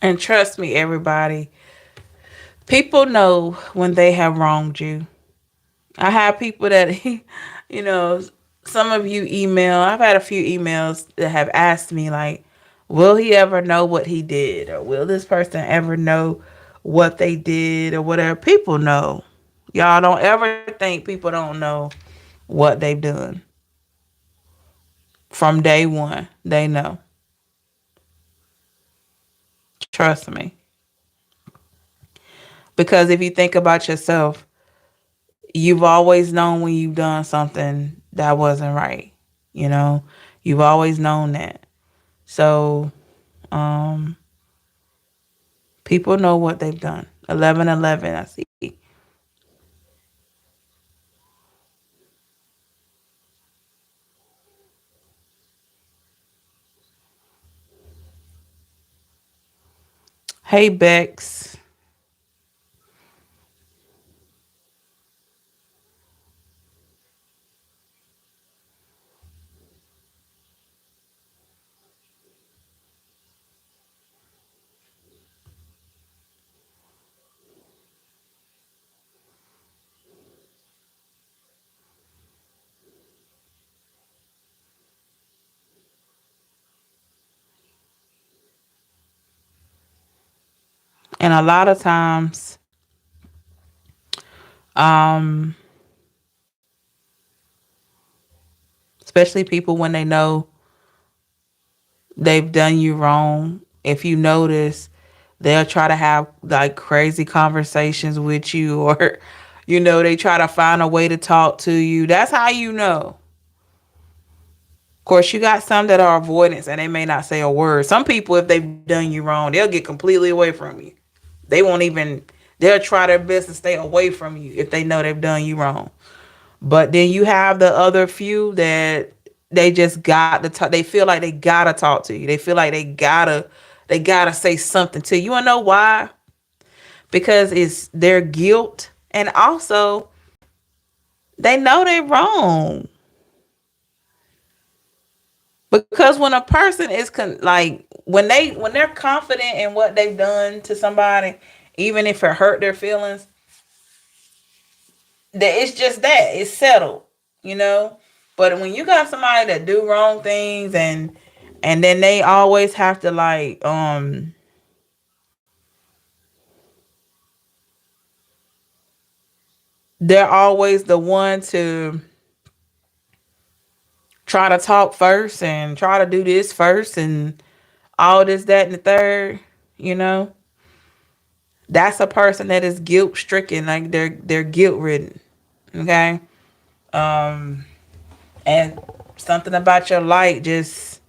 And trust me, everybody, people know when they have wronged you. I have people that, you know, some of you email. I've had a few emails that have asked me, like, will he ever know what he did? Or will this person ever know what they did or whatever. People know. Y'all don't ever think people don't know what they've done. From day one, they know. Trust me. Because if you think about yourself, you've always known when you've done something that wasn't right. You know, you've always known that. So, um, people know what they've done. 1111, I see. Hey, Bex. And a lot of times, um, especially people when they know they've done you wrong, if you notice, they'll try to have like crazy conversations with you, or, they try to find a way to talk to you. That's how you know. Of course, you got some that are avoidance and they may not say a word. Some people, if they've done you wrong, they'll get completely away from you. They won't even, they'll try their best to stay away from you if they know they've done you wrong. But then you have the other few that they just got to talk. They feel like they gotta talk to you. They feel like they gotta say something to you. You wanna know why? Because it's their guilt, and also they know they're wrong. Because when a person is like when they're confident in what they've done to somebody, even if it hurt their feelings, that it's just that it's settled, you know. But when you got somebody that do wrong things, and then they always have to like they're always the one to try to talk first and try to do this first and all this, that, and the third, you know, that's a person that is guilt stricken, like they're guilt ridden. Okay. Um and something about your light just,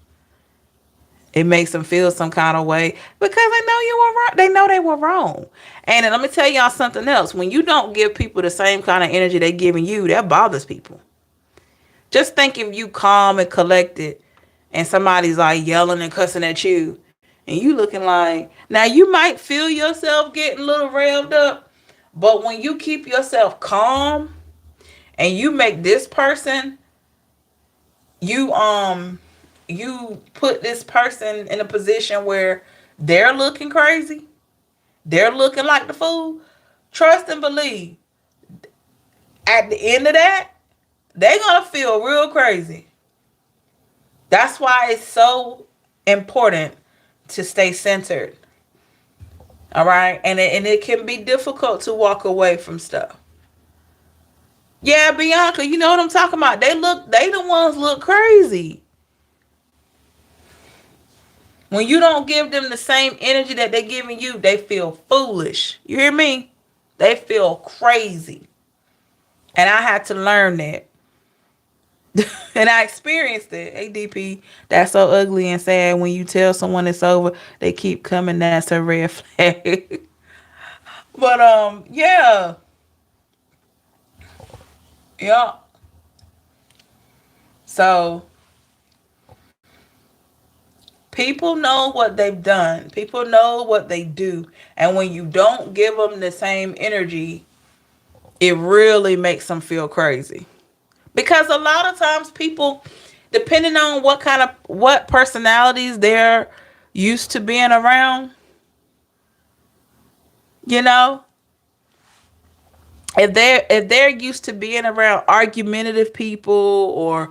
it makes them feel some kind of way because they know you were wrong. They know they were wrong. And then let me tell y'all something else. When you don't give people the same kind of energy they giving you, that bothers people. Just think if you calm and collected and somebody's like yelling and cussing at you and you looking like, now you might feel yourself getting a little revved up, but when you keep yourself calm and you make this person, you you put this person in a position where they're looking crazy, they're looking like the fool, trust and believe at the end of that, they're gonna feel real crazy. That's why it's so important to stay centered. All right. And it can be difficult to walk away from stuff. Yeah, Bianca, you know what I'm talking about. They the ones look crazy. When you don't give them the same energy that they're giving you, they feel foolish. You hear me? They feel crazy. And I had to learn that. And I experienced it. ADP, that's so ugly and sad. When you tell someone it's over, they keep coming. That's a red flag. But yeah, yeah. So people know what they've done. People know what they do, and when you don't give them the same energy, it really makes them feel crazy. Because a lot of times people, depending on what personalities they're used to being around, you know, if they're used to being around argumentative people or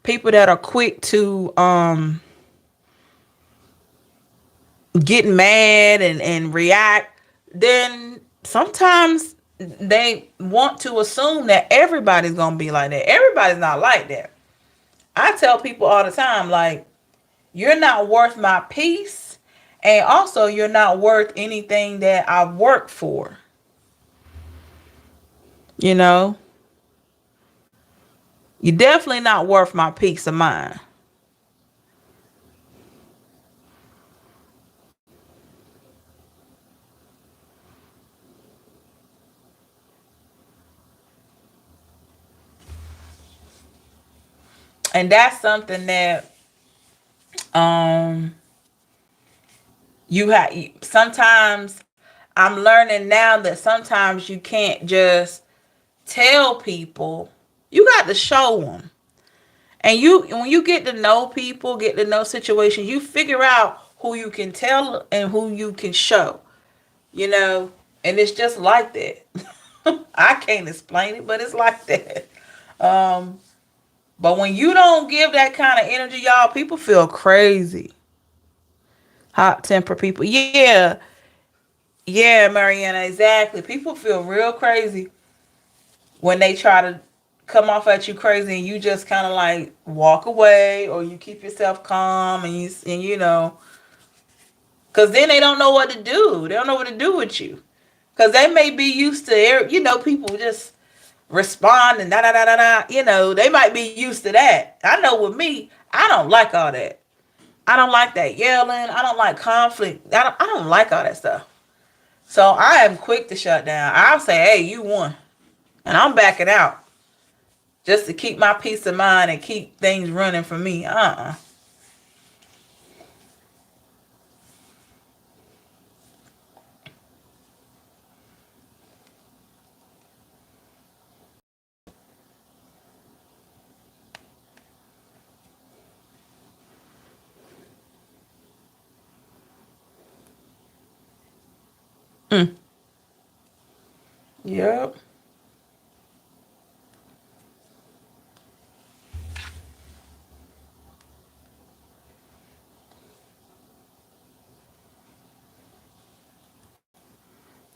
people that are quick to get mad and react, then sometimes they want to assume that everybody's gonna be like that. Everybody's not like that. I tell people all the time, like, you're not worth my peace, and also you're not worth anything that I've worked for. You know, you're definitely not worth my peace of mind. And that's something that um you have. Sometimes I'm learning now that sometimes you can't just tell people. You got to show them. And you, when you get to know people, get to know situations, you figure out who you can tell and who you can show. You know, and it's just like that. I can't explain it, but it's like that. Um, but when you don't give that kind of energy, y'all, people feel crazy. Hot temper people. Yeah. Yeah, Mariana, exactly. People feel real crazy when they try to come off at you crazy and you just kind of like walk away, or you keep yourself calm, and you know, cuz then they don't know what to do. They don't know what to do with you. Cuz they may be used to, you know, people just respond and da da da da da, you know, they might be used to that. I know with me, I don't like all that. I don't like that yelling. I don't like conflict. I don't like all that stuff. So I am quick to shut down. I'll say, "Hey, you won." And I'm backing out just to keep my peace of mind and keep things running for me. Mm. Yep.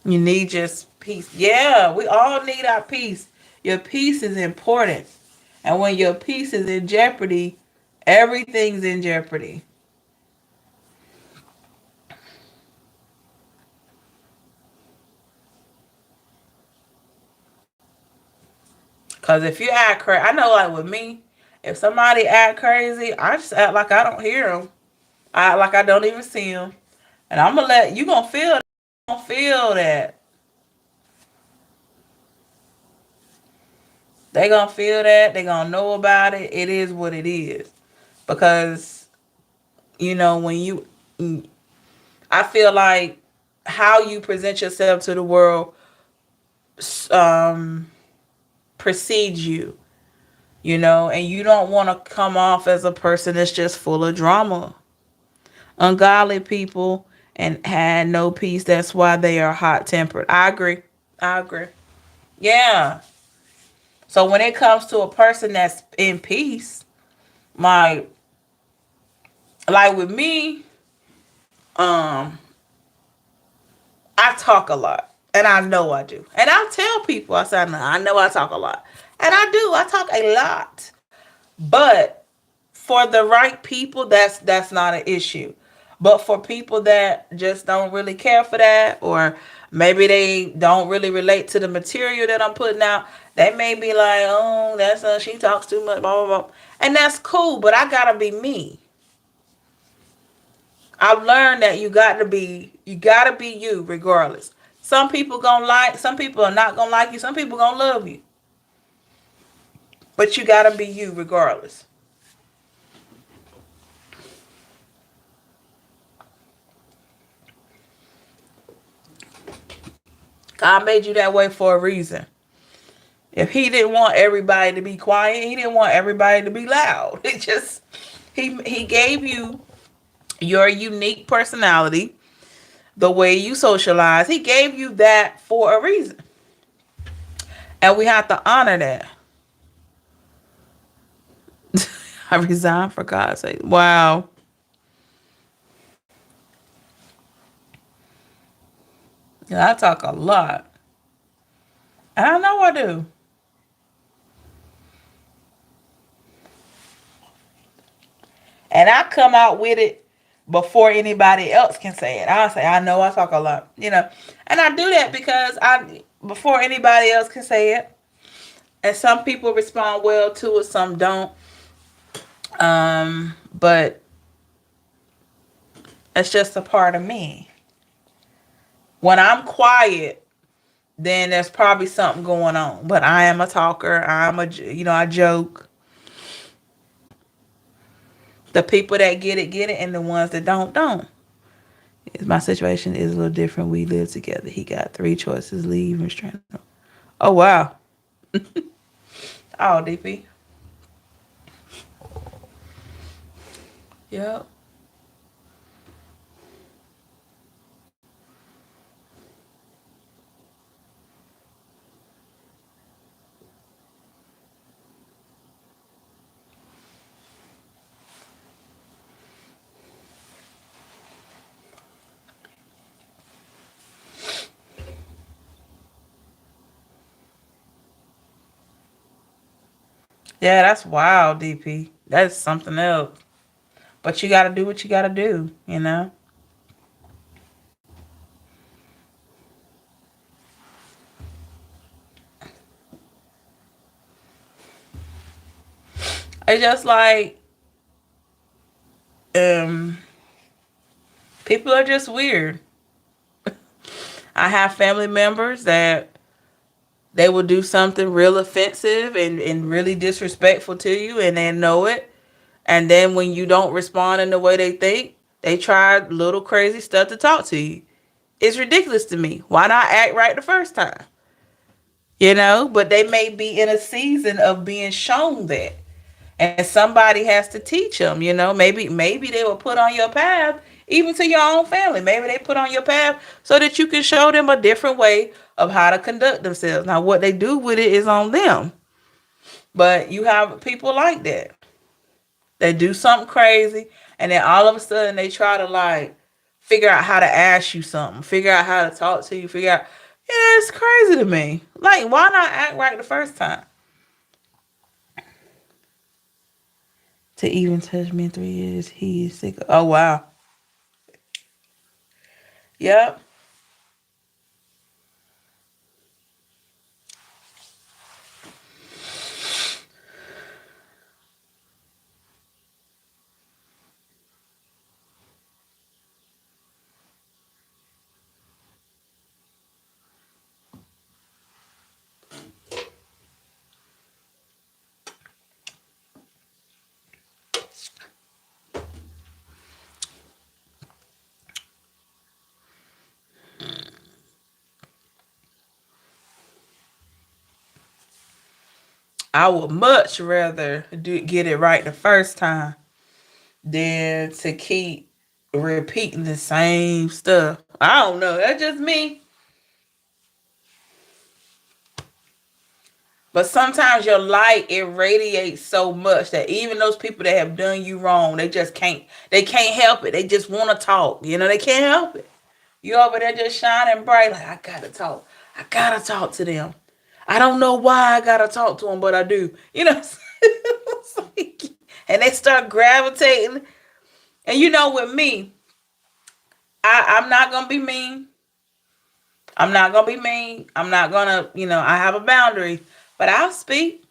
You need just peace. Yeah, we all need our peace. Your peace is important. And when your peace is in jeopardy, everything's in jeopardy. Cause if you act crazy, I know, like with me, if somebody act crazy, I just act like I don't hear them. I act like I don't even see them, and I'm gonna let you gonna feel. Gonna feel that. They gonna feel that. They gonna know about it. It is what it is. Because you know when you, I feel like how you present yourself to the world um precedes you. You know, and you don't want to come off as a person that's just full of drama. Ungodly people and had no peace. That's why they are hot tempered. I agree. I agree. Yeah. So when it comes to a person that's in peace, my like with me, um, I talk a lot, and I know I do, and I tell people I say I know I talk a lot, and I do. I talk a lot, but for the right people, that's not an issue. But for people that just don't really care for that, or maybe they don't really relate to the material that I'm putting out, they may be like, "Oh, that's she talks too much," blah blah blah, and that's cool. But I gotta be me. I've learned that you gotta be you regardless. Some people are not gonna like you, some people gonna love you. But you gotta be you regardless. God made you that way for a reason. If he didn't want everybody to be quiet, he didn't want everybody to be loud. It just he gave you your unique personality, the way you socialize. He gave you that for a reason. And we have to honor that. I resigned for God's sake. Wow. I talk a lot. I know I do. And I come out with it before anybody else can say it. I'll say, I know I talk a lot, And I do that because before anybody else can say it. And some people respond well to it, some don't. But it's just a part of me. When I'm quiet, then there's probably something going on. But I am a talker. I joke. The people that get it, and the ones that don't. My situation is a little different. We live together. He got 3 choices: leave, restrain. Oh wow. Oh, DP. Yep. Yeah, that's wild, DP. That's something else. But you got to do what you got to do. It's just like um people are just weird. I have family members that they will do something real offensive and really disrespectful to you, and they know it. And then when you don't respond in the way they think, they try little crazy stuff to talk to you. It's ridiculous to me. Why not act right the first time? But they may be in a season of being shown that. And somebody has to teach them. Maybe they will put on your path, even to your own family. Maybe they put on your path so that you can show them a different way of how to conduct themselves. Now, what they do with it is on them. But you have people like that. They do something crazy, and then all of a sudden they try to like figure out how to ask you something, figure out how to talk to you, figure out. Yeah, it's crazy to me. Like, why not act right the first time? To even touch me in 3 years, he is sick. Oh wow. Yep. I would much rather get it right the first time than to keep repeating the same stuff. I don't know. That's just me. But sometimes your light irradiates so much that even those people that have done you wrong, they can't help it. They just want to talk. They can't help it. You over there just shining bright, like, I gotta talk. I gotta talk to them. I don't know why I gotta talk to them, but I do. It's like- and they start gravitating. And with me, I'm not gonna be mean. I'm not gonna be mean. I'm not gonna. I have a boundary, but I'll speak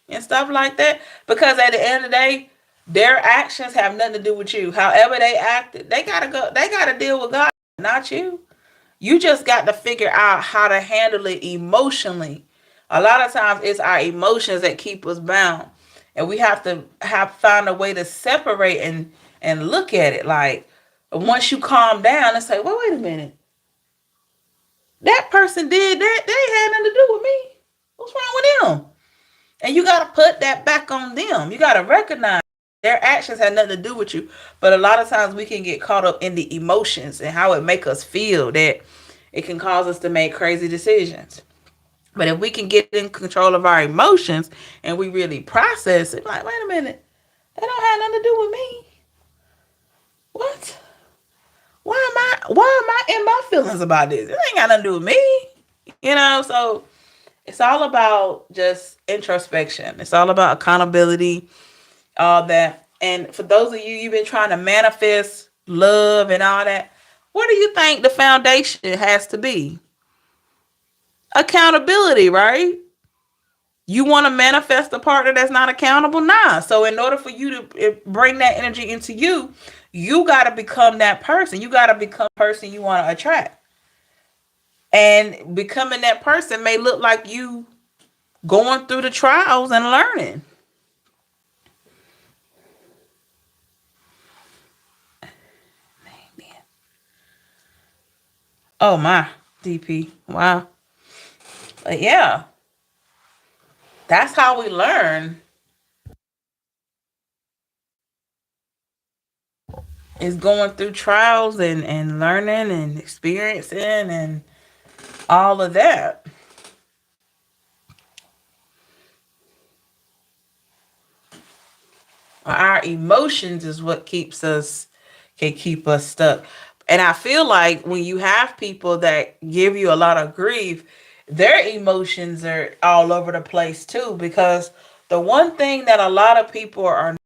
and stuff like that because at the end of the day, their actions have nothing to do with you. However they acted, they gotta go. They gotta deal with God, not you. You just got to figure out how to handle it emotionally. A lot of times it's our emotions that keep us bound. And we have to find a way to separate and look at it. Like once you calm down and say, well, wait a minute. That person did that. They had nothing to do with me. What's wrong with them? And you got to put that back on them. You got to recognize their actions had nothing to do with you. But a lot of times we can get caught up in the emotions and how it make us feel that it can cause us to make crazy decisions. But if we can get in control of our emotions and we really process it, like, wait a minute, that don't have nothing to do with me. What? why am I in my feelings about this? It ain't got nothing to do with me. So it's all about just introspection. It's all about accountability, all that. And for those of you, you've been trying to manifest love and all that. What do you think the foundation has to be? Accountability, right? You want to manifest a partner that's not accountable? Nah. So in order for you to bring that energy into you, you got to become that person. You got to become the person you want to attract. And becoming that person may look like you going through the trials and learning. Oh my, DP. Wow. But yeah, that's how we learn, is going through trials and learning and experiencing and all of that. Our emotions is what can keep us stuck. And I feel like when you have people that give you a lot of grief, their emotions are all over the place too. Because the one thing that a lot of people are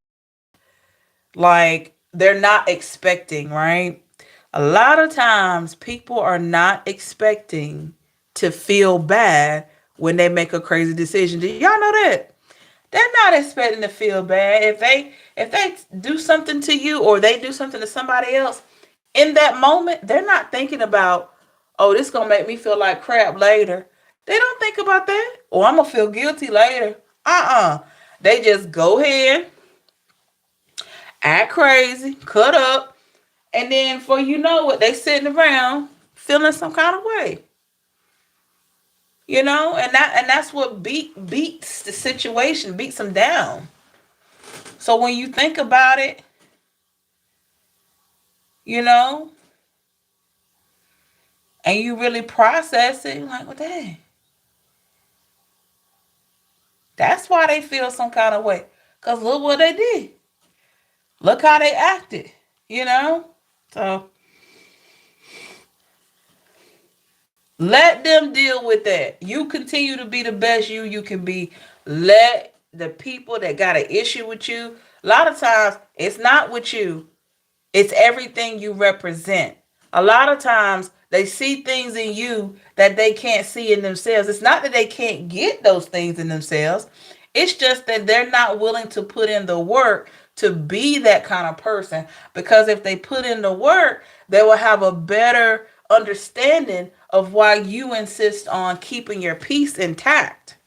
like, they're not expecting, right? A lot of times people are not expecting to feel bad when they make a crazy decision. Do y'all know that? They're not expecting to feel bad. If they do something to you or they do something to somebody else, in that moment, they're not thinking about, oh, this gonna make me feel like crap later. They don't think about that. Or I'm gonna feel guilty later. They just go ahead, act crazy, cut up, and then for you know what, they sitting around feeling some kind of way. And that's what beats the situation, beats them down. So when you think about it, you know, and you really process it, you're like, well, dang, that's why they feel some kind of way. Because look what they did. Look how they acted, you know? So let them deal with that. You continue to be the best you can be. Let the people that got an issue with you, a lot of times it's not with you. It's everything you represent. A lot of times they see things in you that they can't see in themselves. It's not that they can't get those things in themselves. It's just that they're not willing to put in the work to be that kind of person. Because if they put in the work, they will have a better understanding of why you insist on keeping your peace intact.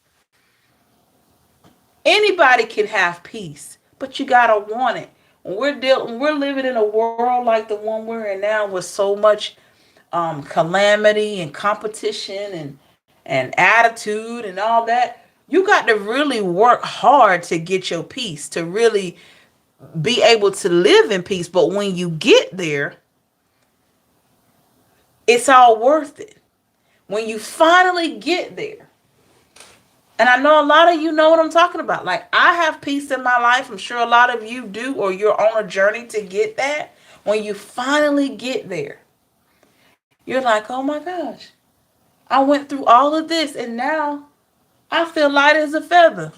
Anybody can have peace, but you gotta want it. When we're living in a world like the one we're in now, with so much calamity and competition and attitude and all that, you got to really work hard to get your peace, to really be able to live in peace. But when you get there, it's all worth it. When you finally get there, and I know a lot of you know what I'm talking about. Like, I have peace in my life. I'm sure a lot of you do, or you're on a journey to get that. When you finally get there, you're like, oh my gosh, I went through all of this and now I feel light as a feather.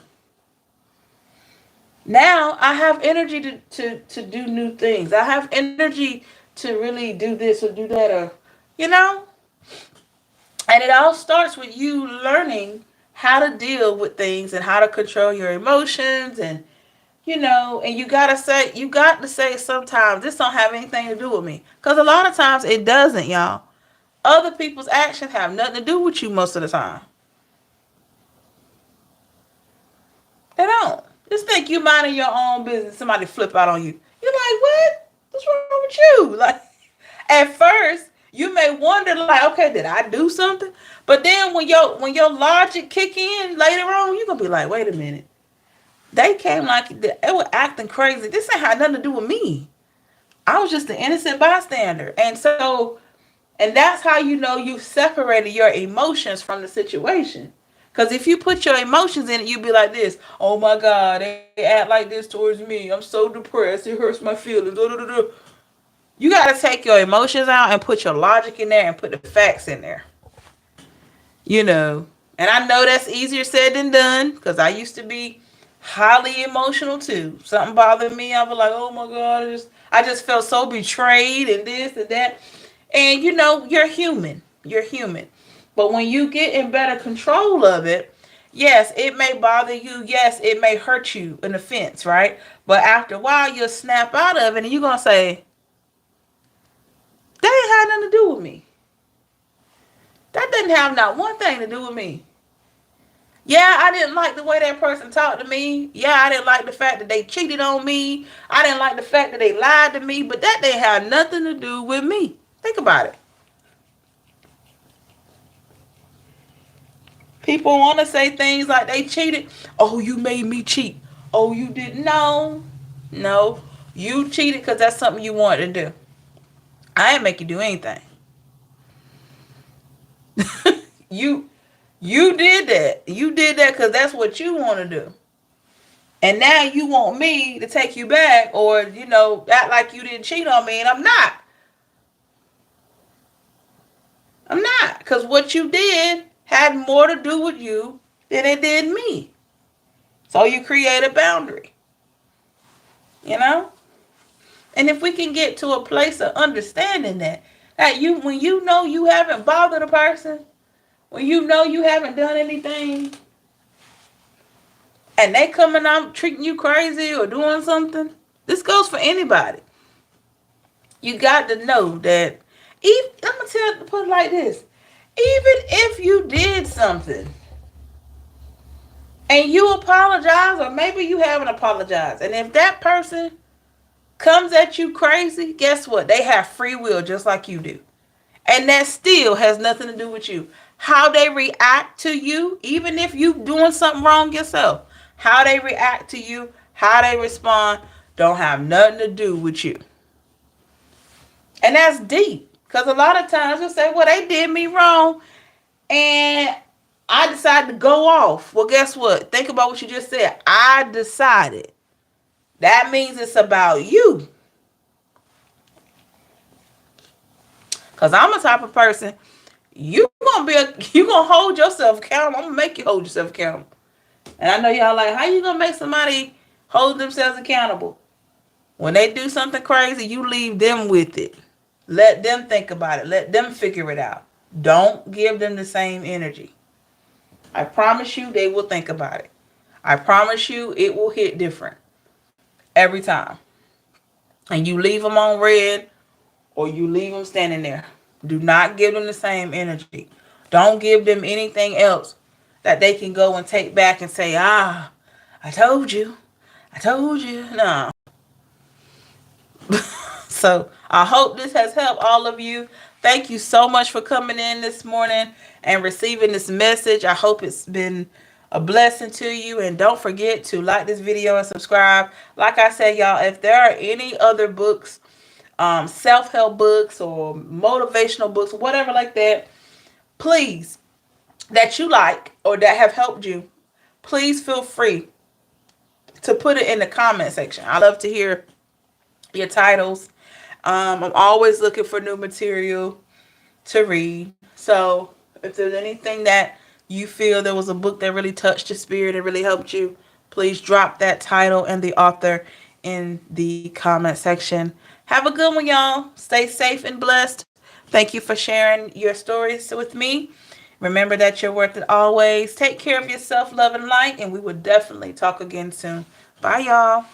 Now I have energy to do new things. I have energy to really do this or do that, or, you know? And it all starts with you learning how to deal with things and how to control your emotions. And and you got to say sometimes, this don't have anything to do with me, because a lot of times it doesn't, y'all. Other people's actions have nothing to do with you most of the time. They don't. Just think you minding your own business, somebody flip out on you. You're like, what? What's wrong with you? Like, at first, you may wonder, like, okay, did I do something? But then when your logic kick in later on, you're gonna be like, wait a minute. They came like they were acting crazy. This ain't had nothing to do with me. I was just an innocent bystander. And that's how you know you've separated your emotions from the situation. Because if you put your emotions in it, you'd be like this. Oh my God, they act like this towards me. I'm so depressed. It hurts my feelings. You got to take your emotions out and put your logic in there and put the facts in there. You know, and I know that's easier said than done because I used to be highly emotional too. Something bothered me, I was like, oh my God, I just felt so betrayed and this and that. And you know, you're human. You're human. But when you get in better control of it, yes, it may bother you. Yes, it may hurt you, an offense, right? But after a while, you'll snap out of it and you're going to say, that ain't had nothing to do with me. That didn't have not one thing to do with me. Yeah, I didn't like the way that person talked to me. Yeah, I didn't like the fact that they cheated on me. I didn't like the fact that they lied to me. But that didn't have nothing to do with me. Think about it. People want to say things like they cheated. Oh, you made me cheat. Oh, you didn't. No. No. You cheated because that's something you wanted to do. I didn't make you do anything. You did that. You did that because that's what you want to do. And now you want me to take you back or, you know, act like you didn't cheat on me. And I'm not. I'm not. Because what you did had more to do with you than it did me. So you create a boundary. You know? And if we can get to a place of understanding that when you know you haven't bothered a person, when you know you haven't done anything, and they coming out treating you crazy or doing something, this goes for anybody. You got to know that, I'm going to put it like this, even if you did something and you apologize, or maybe you haven't apologized, and if that person comes at you crazy, guess what? They have free will just like you do. And that still has nothing to do with you. How they react to you, even if you doing something wrong yourself, how they react to you, how they respond, don't have nothing to do with you. And that's deep. Because a lot of times you'll say, well, they did me wrong. And I decided to go off. Well, guess what? Think about what you just said. I decided. That means it's about you. Because I'm a type of person, you gonna hold yourself accountable. I'm gonna make you hold yourself accountable. And I know y'all like, how you gonna make somebody hold themselves accountable? When they do something crazy, you leave them with it. Let them think about it. Let them figure it out. Don't give them the same energy. I promise you they will think about it. I promise you it will hit different. Every time. And you leave them on red or you leave them standing there. Do not give them the same energy. Don't give them anything else that they can go and take back and say, I told you. I told you. No. So I hope this has helped all of you. Thank you so much for coming in this morning and receiving this message. I hope it's been a blessing to you. And don't forget to like this video and subscribe. Like I said, y'all, if there are any other books, self-help books or motivational books, whatever like that, please, that you like or that have helped you, please feel free to put it in the comment section. I love to hear your titles. I'm always looking for new material to read. So if there's anything that you feel there was a book that really touched your spirit and really helped you, please drop that title and the author in the comment section. Have a good one, y'all. Stay safe and blessed. Thank you for sharing your stories with me. Remember that you're worth it always. Take care of yourself, love, and light, and we will definitely talk again soon. Bye, y'all.